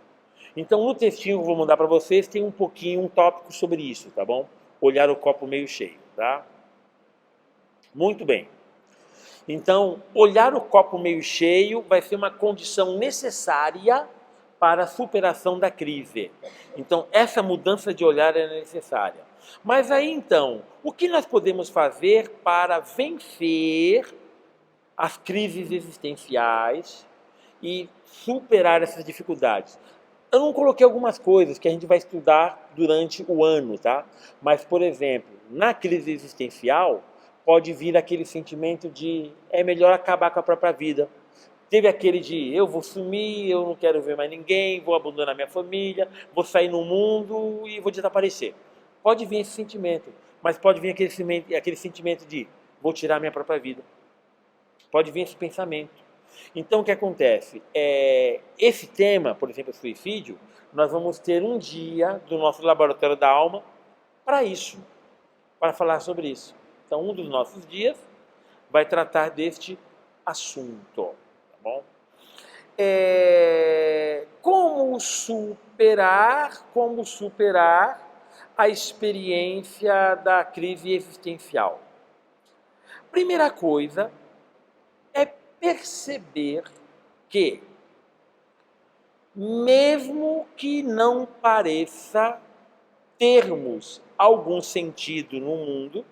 Então no textinho que eu vou mandar para vocês tem um tópico sobre isso, tá bom? Olhar o copo meio cheio, tá? Muito bem. Então, olhar o copo meio cheio vai ser uma condição necessária para a superação da crise. Então, essa mudança de olhar é necessária. Mas aí, então, o que nós podemos fazer para vencer as crises existenciais e superar essas dificuldades? Eu não coloquei algumas coisas que a gente vai estudar durante o ano, tá? Mas, por exemplo, na crise existencial, pode vir aquele sentimento de é melhor acabar com a própria vida. Teve aquele de eu vou sumir, eu não quero ver mais ninguém, vou abandonar minha família, vou sair no mundo e vou desaparecer. Pode vir esse sentimento, mas pode vir aquele sentimento de vou tirar minha própria vida. Pode vir esse pensamento. Então o que acontece? Esse tema, por exemplo, suicídio, nós vamos ter um dia do nosso laboratório da alma para isso, para falar sobre isso. Então, um dos nossos dias vai tratar deste assunto, tá bom? Como superar a experiência da crise existencial? Primeira coisa é perceber que, mesmo que não pareça termos algum sentido no mundo,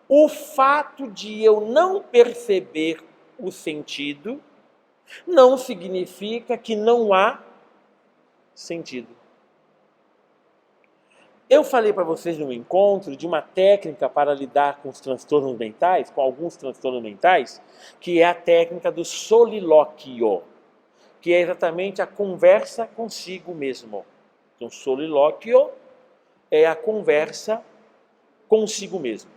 o fato de eu não perceber o sentido não significa que não há sentido. Eu falei para vocês no encontro de uma técnica para lidar com os transtornos mentais, com alguns transtornos mentais, que é a técnica do solilóquio, que é exatamente a conversa consigo mesmo. Então, solilóquio é a conversa consigo mesmo.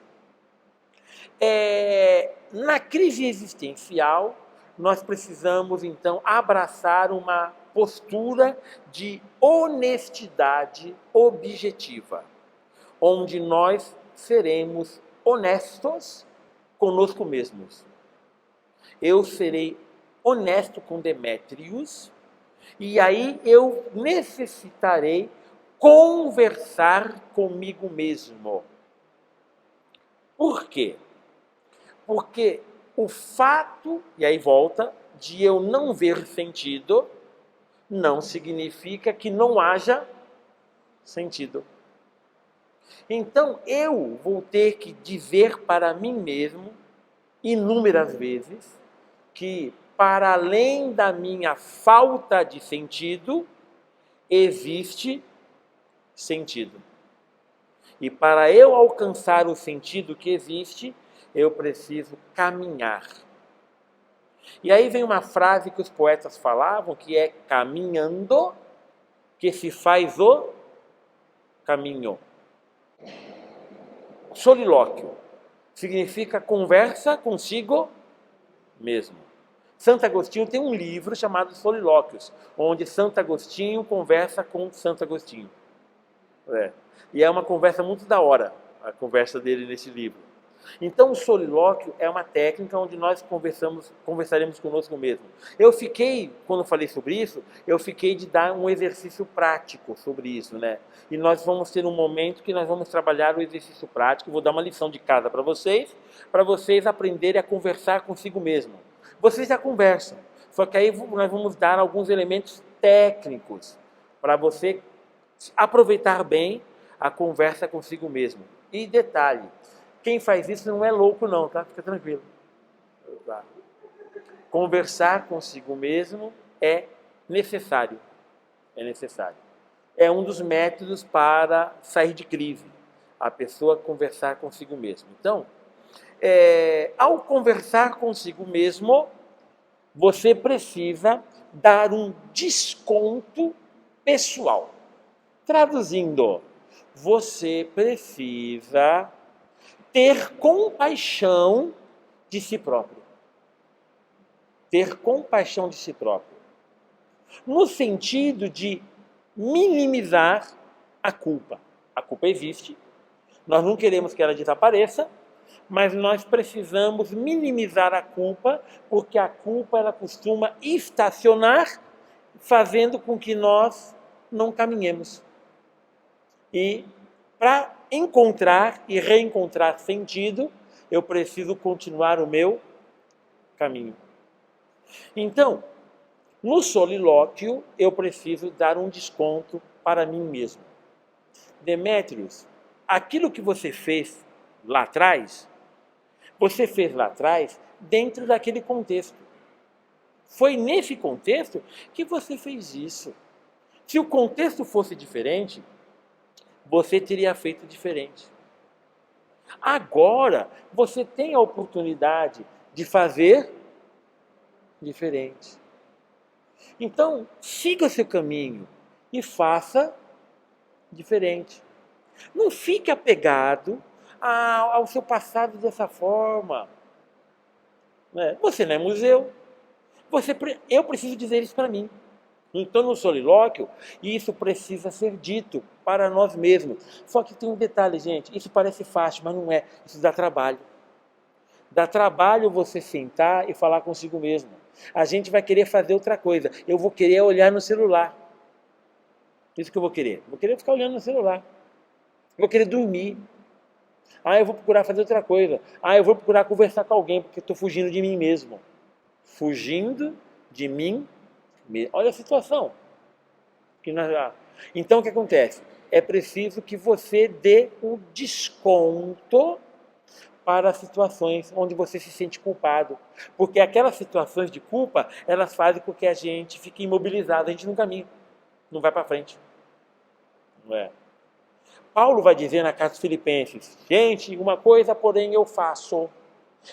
Na crise existencial, nós precisamos, então, abraçar uma postura de honestidade objetiva, onde nós seremos honestos conosco mesmos. Eu serei honesto com Demétrios, e aí eu necessitarei conversar comigo mesmo. Por quê? Porque o fato, e aí volta, de eu não ver sentido, não significa que não haja sentido. Então eu vou ter que dizer para mim mesmo, inúmeras vezes, que para além da minha falta de sentido, existe sentido. E para eu alcançar o sentido que existe, eu preciso caminhar. E aí vem uma frase que os poetas falavam, que é caminhando que se faz o caminho. Solilóquio significa conversa consigo mesmo. Santo Agostinho tem um livro chamado Solilóquios, onde Santo Agostinho conversa com Santo Agostinho. E é uma conversa muito da hora, a conversa dele nesse livro. Então, o solilóquio é uma técnica onde nós conversaremos conosco mesmo. Quando eu falei sobre isso, eu fiquei de dar um exercício prático sobre isso, né? E nós vamos ter um momento que nós vamos trabalhar o exercício prático. Vou dar uma lição de casa para vocês aprenderem a conversar consigo mesmo. Vocês já conversam, só que aí nós vamos dar alguns elementos técnicos para você aproveitar bem a conversa consigo mesmo. E detalhe, quem faz isso não é louco não, tá? Fica tranquilo. Conversar consigo mesmo é necessário. É necessário. É um dos métodos para sair de crise. A pessoa conversar consigo mesmo. Então, ao conversar consigo mesmo, você precisa dar um desconto pessoal. Traduzindo, você precisa ter compaixão de si próprio. Ter compaixão de si próprio. No sentido de minimizar a culpa. A culpa existe, nós não queremos que ela desapareça, mas nós precisamos minimizar a culpa, porque a culpa ela costuma estacionar, fazendo com que nós não caminhemos. E para encontrar e reencontrar sentido, eu preciso continuar o meu caminho. Então, no solilóquio, eu preciso dar um desconto para mim mesmo. Demétrios, aquilo que você fez lá atrás, você fez lá atrás dentro daquele contexto. Foi nesse contexto que você fez isso. Se o contexto fosse diferente, você teria feito diferente. Agora, você tem a oportunidade de fazer diferente. Então, siga o seu caminho e faça diferente. Não fique apegado ao seu passado dessa forma. Você não é museu. Eu preciso dizer isso para mim. Então, no solilóquio, isso precisa ser dito para nós mesmos. Só que tem um detalhe, gente. Isso parece fácil, mas não é. Isso dá trabalho. Dá trabalho você sentar e falar consigo mesmo. A gente vai querer fazer outra coisa. Eu vou querer olhar no celular. Isso que eu vou querer. Vou querer ficar olhando no celular. Vou querer dormir. Eu vou procurar fazer outra coisa. Eu vou procurar conversar com alguém, porque estou fugindo de mim mesmo. Fugindo de mim mesmo. Olha a situação. Então, o que acontece? É preciso que você dê um desconto para situações onde você se sente culpado. Porque aquelas situações de culpa, elas fazem com que a gente fique imobilizado, a gente não caminha, não vai para frente. Não é? Paulo vai dizer na carta aos Filipenses, gente, uma coisa porém eu faço,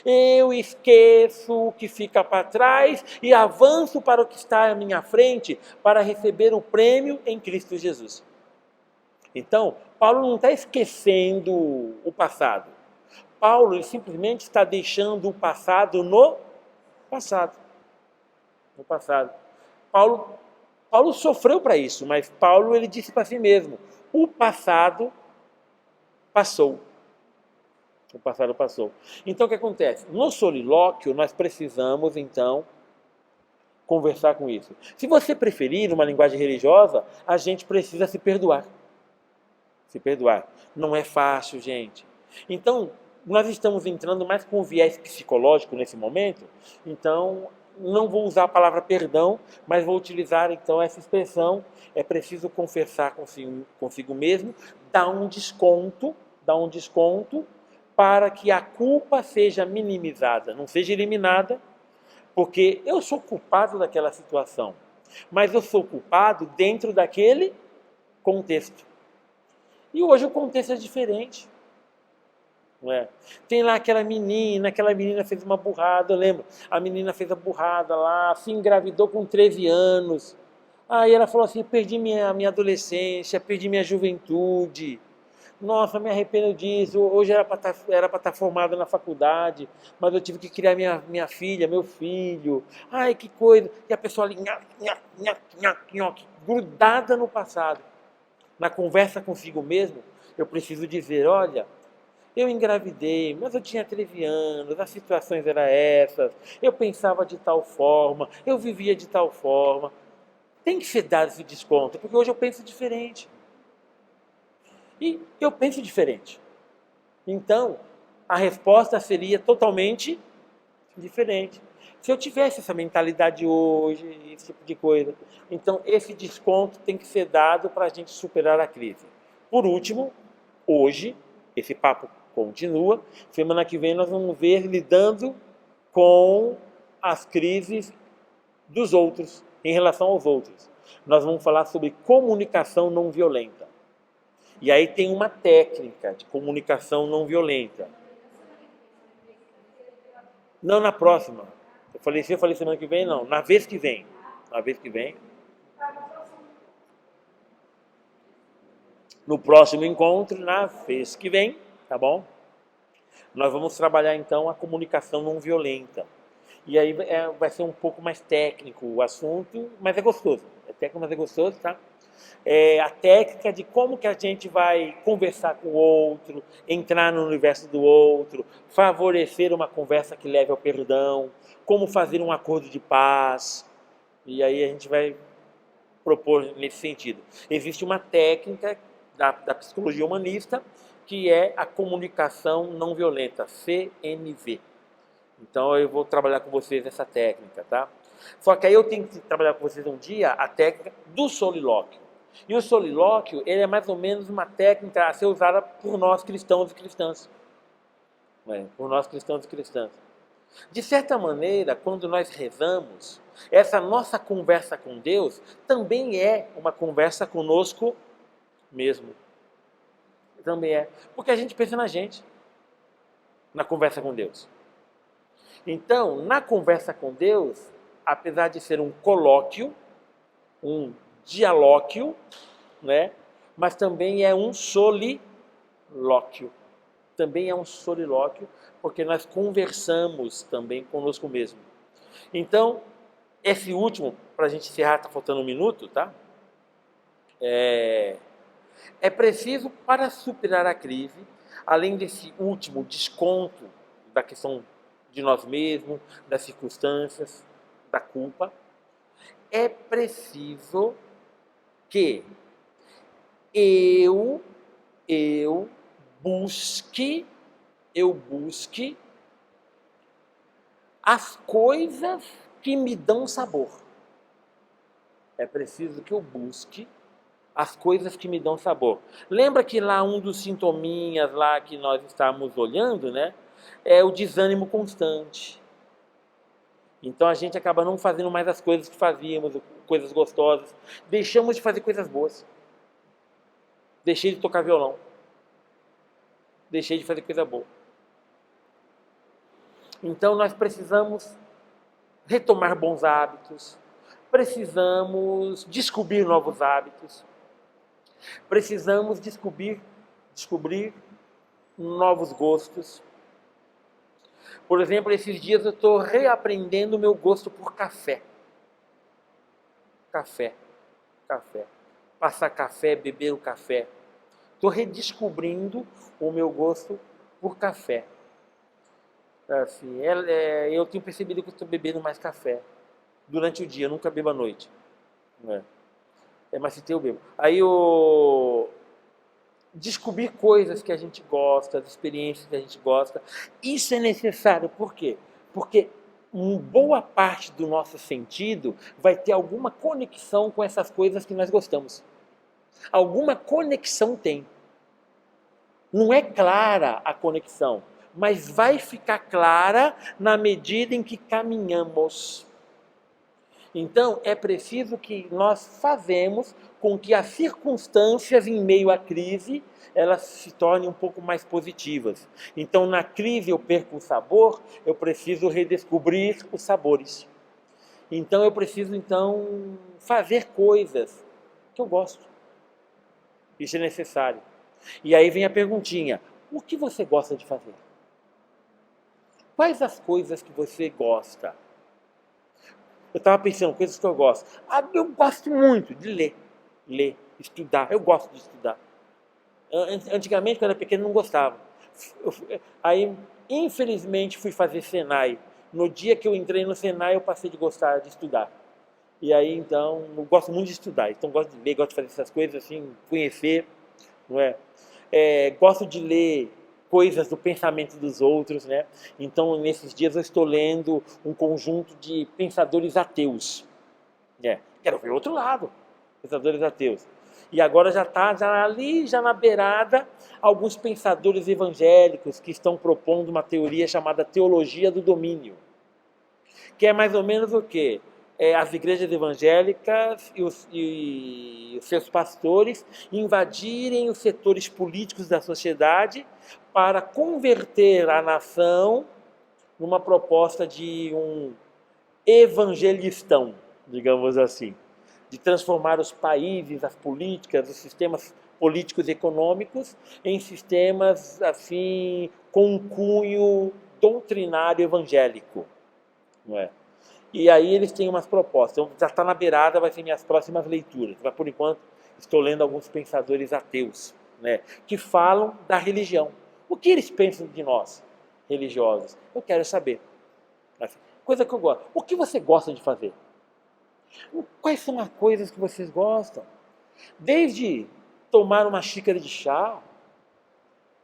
eu esqueço o que fica para trás e avanço para o que está à minha frente para receber o prêmio em Cristo Jesus. Então, Paulo não está esquecendo o passado. Paulo ele simplesmente está deixando o passado no passado. No passado. Paulo sofreu para isso, mas Paulo ele disse para si mesmo, o passado passou. O passado passou. Então o que acontece? No solilóquio nós precisamos então conversar com isso. Se você preferir uma linguagem religiosa, a gente precisa se perdoar. Se perdoar. Não é fácil, gente. Então, nós estamos entrando mais com um viés psicológico nesse momento, então não vou usar a palavra perdão, mas vou utilizar então essa expressão, é preciso confessar consigo mesmo, dar um desconto para que a culpa seja minimizada, não seja eliminada, porque eu sou culpado daquela situação, mas eu sou culpado dentro daquele contexto. E hoje o contexto é diferente. Não é? Tem lá aquela menina fez uma burrada, eu lembro, a menina fez a burrada lá, se engravidou com 13 anos, aí ela falou assim, perdi minha adolescência, perdi minha juventude, nossa, me arrependo disso, hoje era para estar formada na faculdade, mas eu tive que criar minha filha, meu filho, ai que coisa, e a pessoa ali, grudada no passado. Na conversa consigo mesmo, eu preciso dizer, olha, eu engravidei, mas eu tinha 13 anos, as situações eram essas, eu pensava de tal forma, eu vivia de tal forma. Tem que ser dado esse desconto, porque hoje eu penso diferente. E eu penso diferente. Então, a resposta seria totalmente diferente. Se eu tivesse essa mentalidade hoje, esse tipo de coisa. Então, esse desconto tem que ser dado para a gente superar a crise. Por último, hoje, esse papo continua. Semana que vem nós vamos ver lidando com as crises dos outros, em relação aos outros. Nós vamos falar sobre comunicação não violenta. E aí tem uma técnica de comunicação não violenta. Não na próxima. Eu falei semana que vem, não. Na vez que vem. Na vez que vem. No próximo encontro, na vez que vem, tá bom? Nós vamos trabalhar então a comunicação não violenta. E aí vai ser um pouco mais técnico o assunto, mas é gostoso. É técnico, mas é gostoso, tá? É a técnica de como que a gente vai conversar com o outro, entrar no universo do outro, favorecer uma conversa que leve ao perdão, como fazer um acordo de paz. E aí a gente vai propor nesse sentido. Existe uma técnica da psicologia humanista que é a comunicação não violenta, CNV. Então eu vou trabalhar com vocês essa técnica, tá? Só que aí eu tenho que trabalhar com vocês um dia a técnica do solilóquio. E o solilóquio, ele é mais ou menos uma técnica a ser usada por nós cristãos e cristãs. Por nós cristãos e cristãs. De certa maneira, quando nós rezamos, essa nossa conversa com Deus também é uma conversa conosco mesmo. Também é. Porque a gente pensa na gente, na conversa com Deus. Então, na conversa com Deus, apesar de ser um colóquio, um dialóquio, né? Mas também é um solilóquio. Também é um solilóquio, porque nós conversamos também conosco mesmo. Então, esse último, para a gente encerrar, está faltando um minuto, tá? É preciso, para superar a crise, além desse último desconto da questão de nós mesmos, das circunstâncias, da culpa, é preciso que eu busque as coisas que me dão sabor. É preciso que eu busque as coisas que me dão sabor. Lembra que lá um dos sintominhas lá que nós estávamos olhando, né? É o desânimo constante. Então a gente acaba não fazendo mais as coisas que fazíamos, coisas gostosas. Deixamos de fazer coisas boas. Deixei de tocar violão. Deixei de fazer coisa boa. Então nós precisamos retomar bons hábitos. Precisamos descobrir novos hábitos. Precisamos descobrir novos gostos. Por exemplo, esses dias eu estou reaprendendo o meu gosto por café. Café. Passar café, beber o café. Estou redescobrindo o meu gosto por café. Assim, eu tenho percebido que eu estou bebendo mais café durante o dia, eu nunca bebo à noite. Mas se tem, eu bebo. Aí eu descobrir coisas que a gente gosta, as experiências que a gente gosta. Isso é necessário. Por quê? Porque boa parte do nosso sentido vai ter alguma conexão com essas coisas que nós gostamos. Alguma conexão tem. Não é clara a conexão, mas vai ficar clara na medida em que caminhamos. Então, é preciso que nós fazemos com que as circunstâncias em meio à crise, elas se tornem um pouco mais positivas. Então, na crise eu perco o sabor, eu preciso redescobrir os sabores. Então, eu preciso, fazer coisas que eu gosto. Isso é necessário. E aí vem a perguntinha, o que você gosta de fazer? Quais as coisas que você gosta? Eu estava pensando, coisas que eu gosto. Eu gosto muito de ler, estudar. Eu gosto de estudar. Antigamente, quando eu era pequeno, não gostava. Aí, infelizmente, fui fazer Senai. No dia que eu entrei no Senai, eu passei de gostar de estudar. E aí, então, eu gosto muito de estudar. Então, gosto de ler, gosto de fazer essas coisas, assim, conhecer, não é? Gosto de ler coisas do pensamento dos outros, né? Então, nesses dias, eu estou lendo um conjunto de pensadores ateus. Quero ver o outro lado, pensadores ateus. E agora já está ali, já na beirada, alguns pensadores evangélicos que estão propondo uma teoria chamada teologia do domínio. Que é mais ou menos o quê? As igrejas evangélicas e os seus pastores invadirem os setores políticos da sociedade para converter a nação numa proposta de um evangelistão, digamos assim, de transformar os países, as políticas, os sistemas políticos e econômicos em sistemas assim com um cunho doutrinário evangélico, não é? E aí eles têm umas propostas. Então, já está na beirada, vai ser minhas próximas leituras. Mas, por enquanto, estou lendo alguns pensadores ateus, né, que falam da religião. O que eles pensam de nós, religiosos? Eu quero saber. Coisa que eu gosto. O que você gosta de fazer? Quais são as coisas que vocês gostam? Desde tomar uma xícara de chá,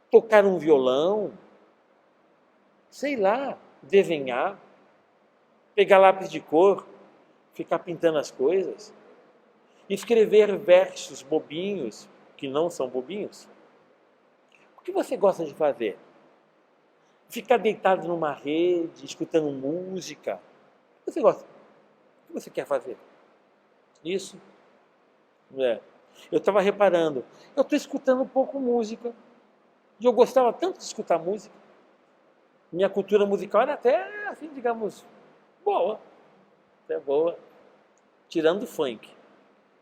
tocar um violão, sei lá, desenhar, pegar lápis de cor, ficar pintando as coisas, escrever versos bobinhos, que não são bobinhos. O que você gosta de fazer? Ficar deitado numa rede, escutando música. O que você gosta? O que você quer fazer? Isso? Eu estava reparando, eu estou escutando um pouco música, e eu gostava tanto de escutar música. Minha cultura musical era até, assim, digamos, boa. Até boa. Tirando o funk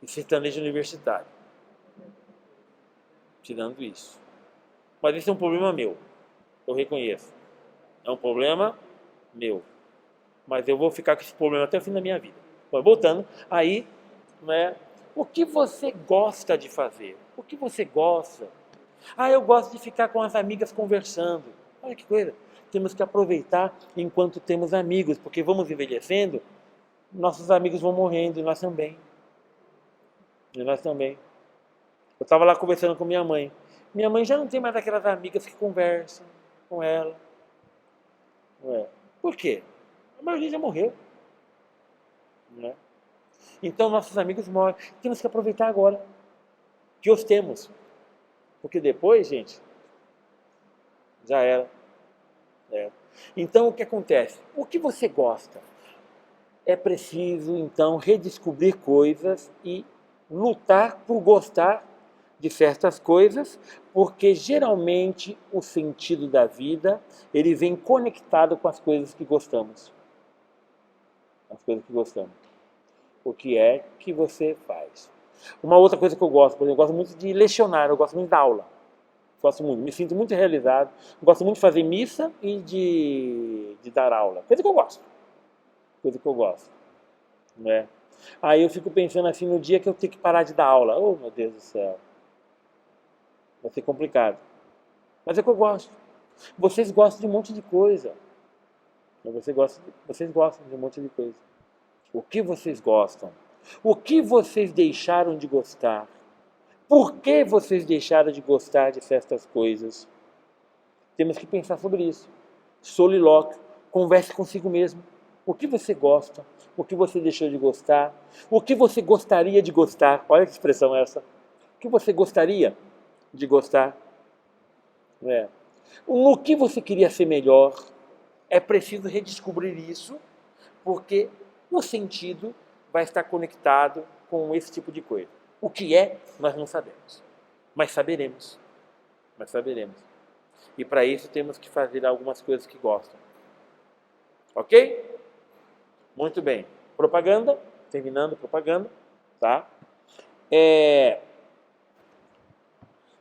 e sertanejo universitário. Tirando isso. Mas isso é um problema meu. Eu reconheço. É um problema meu. Mas eu vou ficar com esse problema até o fim da minha vida. Mas voltando, aí, né, o que você gosta de fazer? O que você gosta? Eu gosto de ficar com as amigas conversando. Olha que coisa. Temos que aproveitar enquanto temos amigos, porque vamos envelhecendo, nossos amigos vão morrendo e nós também. E nós também. Eu estava lá conversando com minha mãe. Minha mãe já não tem mais aquelas amigas que conversam com ela. Por quê? A maioria já morreu. Né? Então nossos amigos morrem. Temos que aproveitar agora que os temos. Porque depois, gente, já era. Então o que acontece? O que você gosta? É preciso, então, redescobrir coisas e lutar por gostar de certas coisas, porque geralmente o sentido da vida, ele vem conectado com as coisas que gostamos. As coisas que gostamos. O que é que você faz? Uma outra coisa que eu gosto, por exemplo, eu gosto muito de lecionar, eu gosto muito da aula. Gosto muito, me sinto muito realizado. Gosto muito de fazer missa e de dar aula. Coisa que eu gosto. Coisa que eu gosto. Né? Aí eu fico pensando assim, no dia que eu tenho que parar de dar aula. Oh, meu Deus do céu. Vai ser complicado. Mas é que eu gosto. Vocês gostam de um monte de coisa. Vocês gostam de um monte de coisa. O que vocês gostam? O que vocês deixaram de gostar? Por que vocês deixaram de gostar de certas coisas? Temos que pensar sobre isso. Solilóquio. Converse consigo mesmo. O que você gosta? O que você deixou de gostar? O que você gostaria de gostar? Olha que expressão é essa. O que você gostaria de gostar? No que você queria ser melhor? É preciso redescobrir isso, porque o sentido vai estar conectado com esse tipo de coisa. O que é, nós não sabemos. Mas saberemos. E para isso temos que fazer algumas coisas que gostam. Ok? Muito bem. Propaganda. Terminando propaganda. Tá?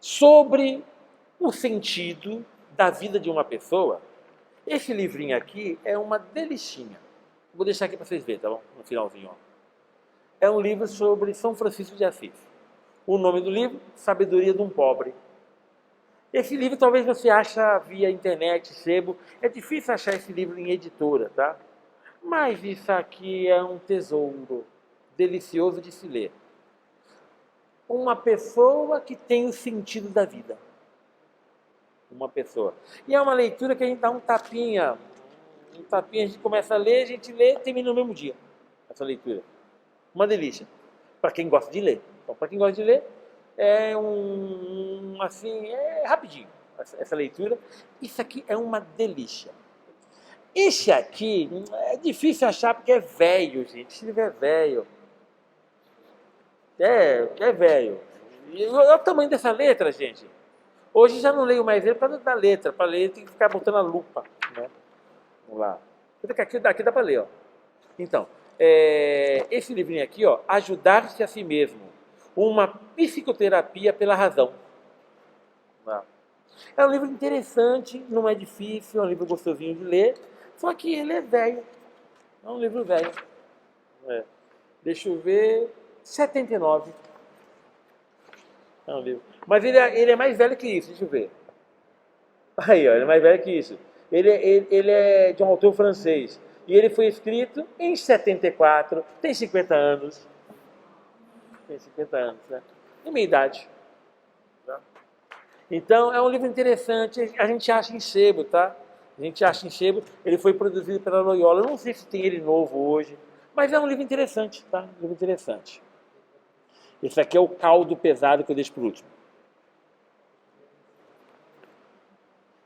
Sobre o sentido da vida de uma pessoa, esse livrinho aqui é uma delicinha. Vou deixar aqui para vocês verem, tá bom? No finalzinho. Ó. É um livro sobre São Francisco de Assis. O nome do livro, Sabedoria de um Pobre. Esse livro talvez você ache via internet, sebo. É difícil achar esse livro em editora, tá? Mas isso aqui é um tesouro delicioso de se ler. Uma pessoa que tem o sentido da vida. Uma pessoa. E é uma leitura que a gente dá um tapinha, a gente começa a ler, a gente lê e termina no mesmo dia. Essa leitura. Uma delícia. Para quem gosta de ler. Então, para quem gosta de ler, é assim, é rapidinho essa leitura. Isso aqui é uma delícia. Esse aqui é difícil achar porque é velho, gente. Esse livro é velho. É velho. E olha o tamanho dessa letra, gente. Hoje já não leio mais ele por causa da letra. Para ler tem que ficar botando a lupa. Né? Vamos lá. Aqui dá para ler, ó. Então, esse livrinho aqui, ó, Ajudar-se a Si Mesmo. Uma psicoterapia pela razão. É um livro interessante, não é difícil, é um livro gostosinho de ler, só que ele é velho. É um livro velho. Deixa eu ver. 79. É um livro. Mas ele é mais velho que isso, deixa eu ver. Aí, ó, ele é mais velho que isso. Ele é de um autor francês. E ele foi escrito em 74, tem 50 anos. Tem 50 anos, né? Tem minha idade. Tá? Então, é um livro interessante, a gente acha em sebo, tá? A gente acha em sebo, ele foi produzido pela Loyola, eu não sei se tem ele novo hoje, mas é um livro interessante, tá? Um livro interessante. Esse aqui é o caldo pesado que eu deixo por último.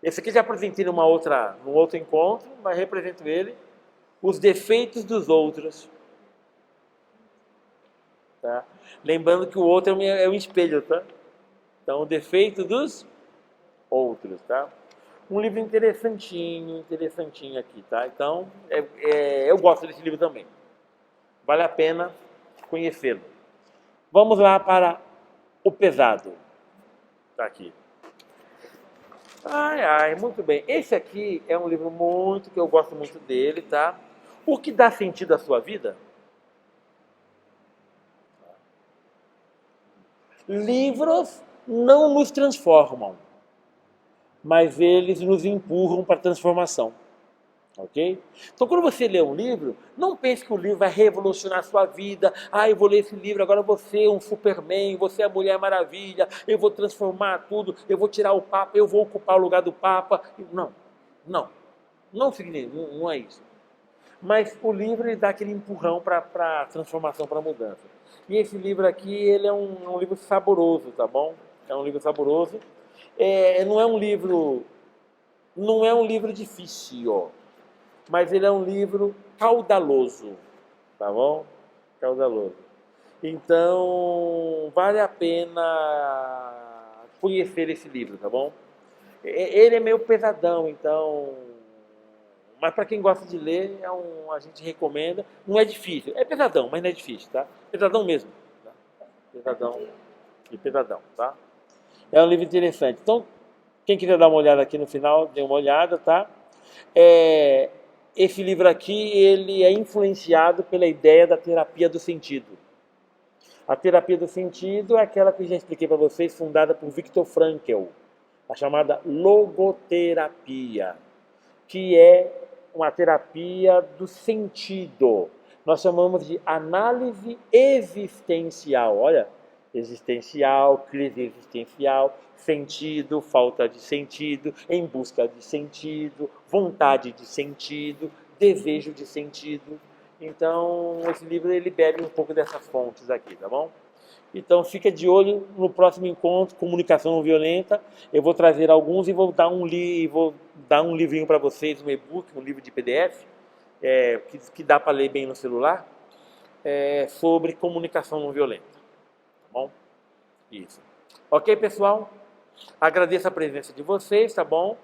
Esse aqui já apresentei num outro encontro, mas represento ele. Os defeitos dos outros. Tá? Lembrando que o outro é um espelho, tá? Então, o defeito dos outros, tá? Um livro interessantinho aqui, tá? Então, eu gosto desse livro também. Vale a pena conhecê-lo. Vamos lá para o pesado. Tá aqui. Muito bem. Esse aqui é um livro que eu gosto muito dele, tá? O que dá sentido à sua vida? Livros não nos transformam, mas eles nos empurram para a transformação. Ok? Então, quando você lê um livro, não pense que o livro vai revolucionar a sua vida. Eu vou ler esse livro, agora eu vou ser um Superman, vou ser a Mulher Maravilha, eu vou transformar tudo, eu vou tirar o Papa, eu vou ocupar o lugar do Papa. Não significa, não é isso. Mas o livro ele dá aquele empurrão para a transformação, para a mudança. E esse livro aqui, ele é um livro saboroso, tá bom? É um livro saboroso. Não é um livro difícil, mas ele é um livro caudaloso, tá bom? Caudaloso. Então, vale a pena conhecer esse livro, tá bom? Ele é meio pesadão, então... Mas para quem gosta de ler, a gente recomenda. Não é difícil. É pesadão, mas não é difícil, tá? Pesadão mesmo. Tá? Pesadão, tá? É um livro interessante. Então, quem quiser dar uma olhada aqui no final, dê uma olhada, tá? Esse livro aqui, ele é influenciado pela ideia da terapia do sentido. A terapia do sentido é aquela que eu já expliquei para vocês, fundada por Viktor Frankl, a chamada logoterapia, que é uma terapia do sentido. Nós chamamos de análise existencial. Olha, existencial, crise existencial, sentido, falta de sentido, em busca de sentido, vontade de sentido, desejo de sentido. Então, esse livro ele bebe um pouco dessas fontes aqui, tá bom? Então, fica de olho no próximo encontro, Comunicação Não Violenta. Eu vou trazer alguns e vou dar um livrinho para vocês, um e-book, um livro de PDF, que dá para ler bem no celular, sobre comunicação não violenta. Tá bom? Isso. Ok, pessoal? Agradeço a presença de vocês, tá bom?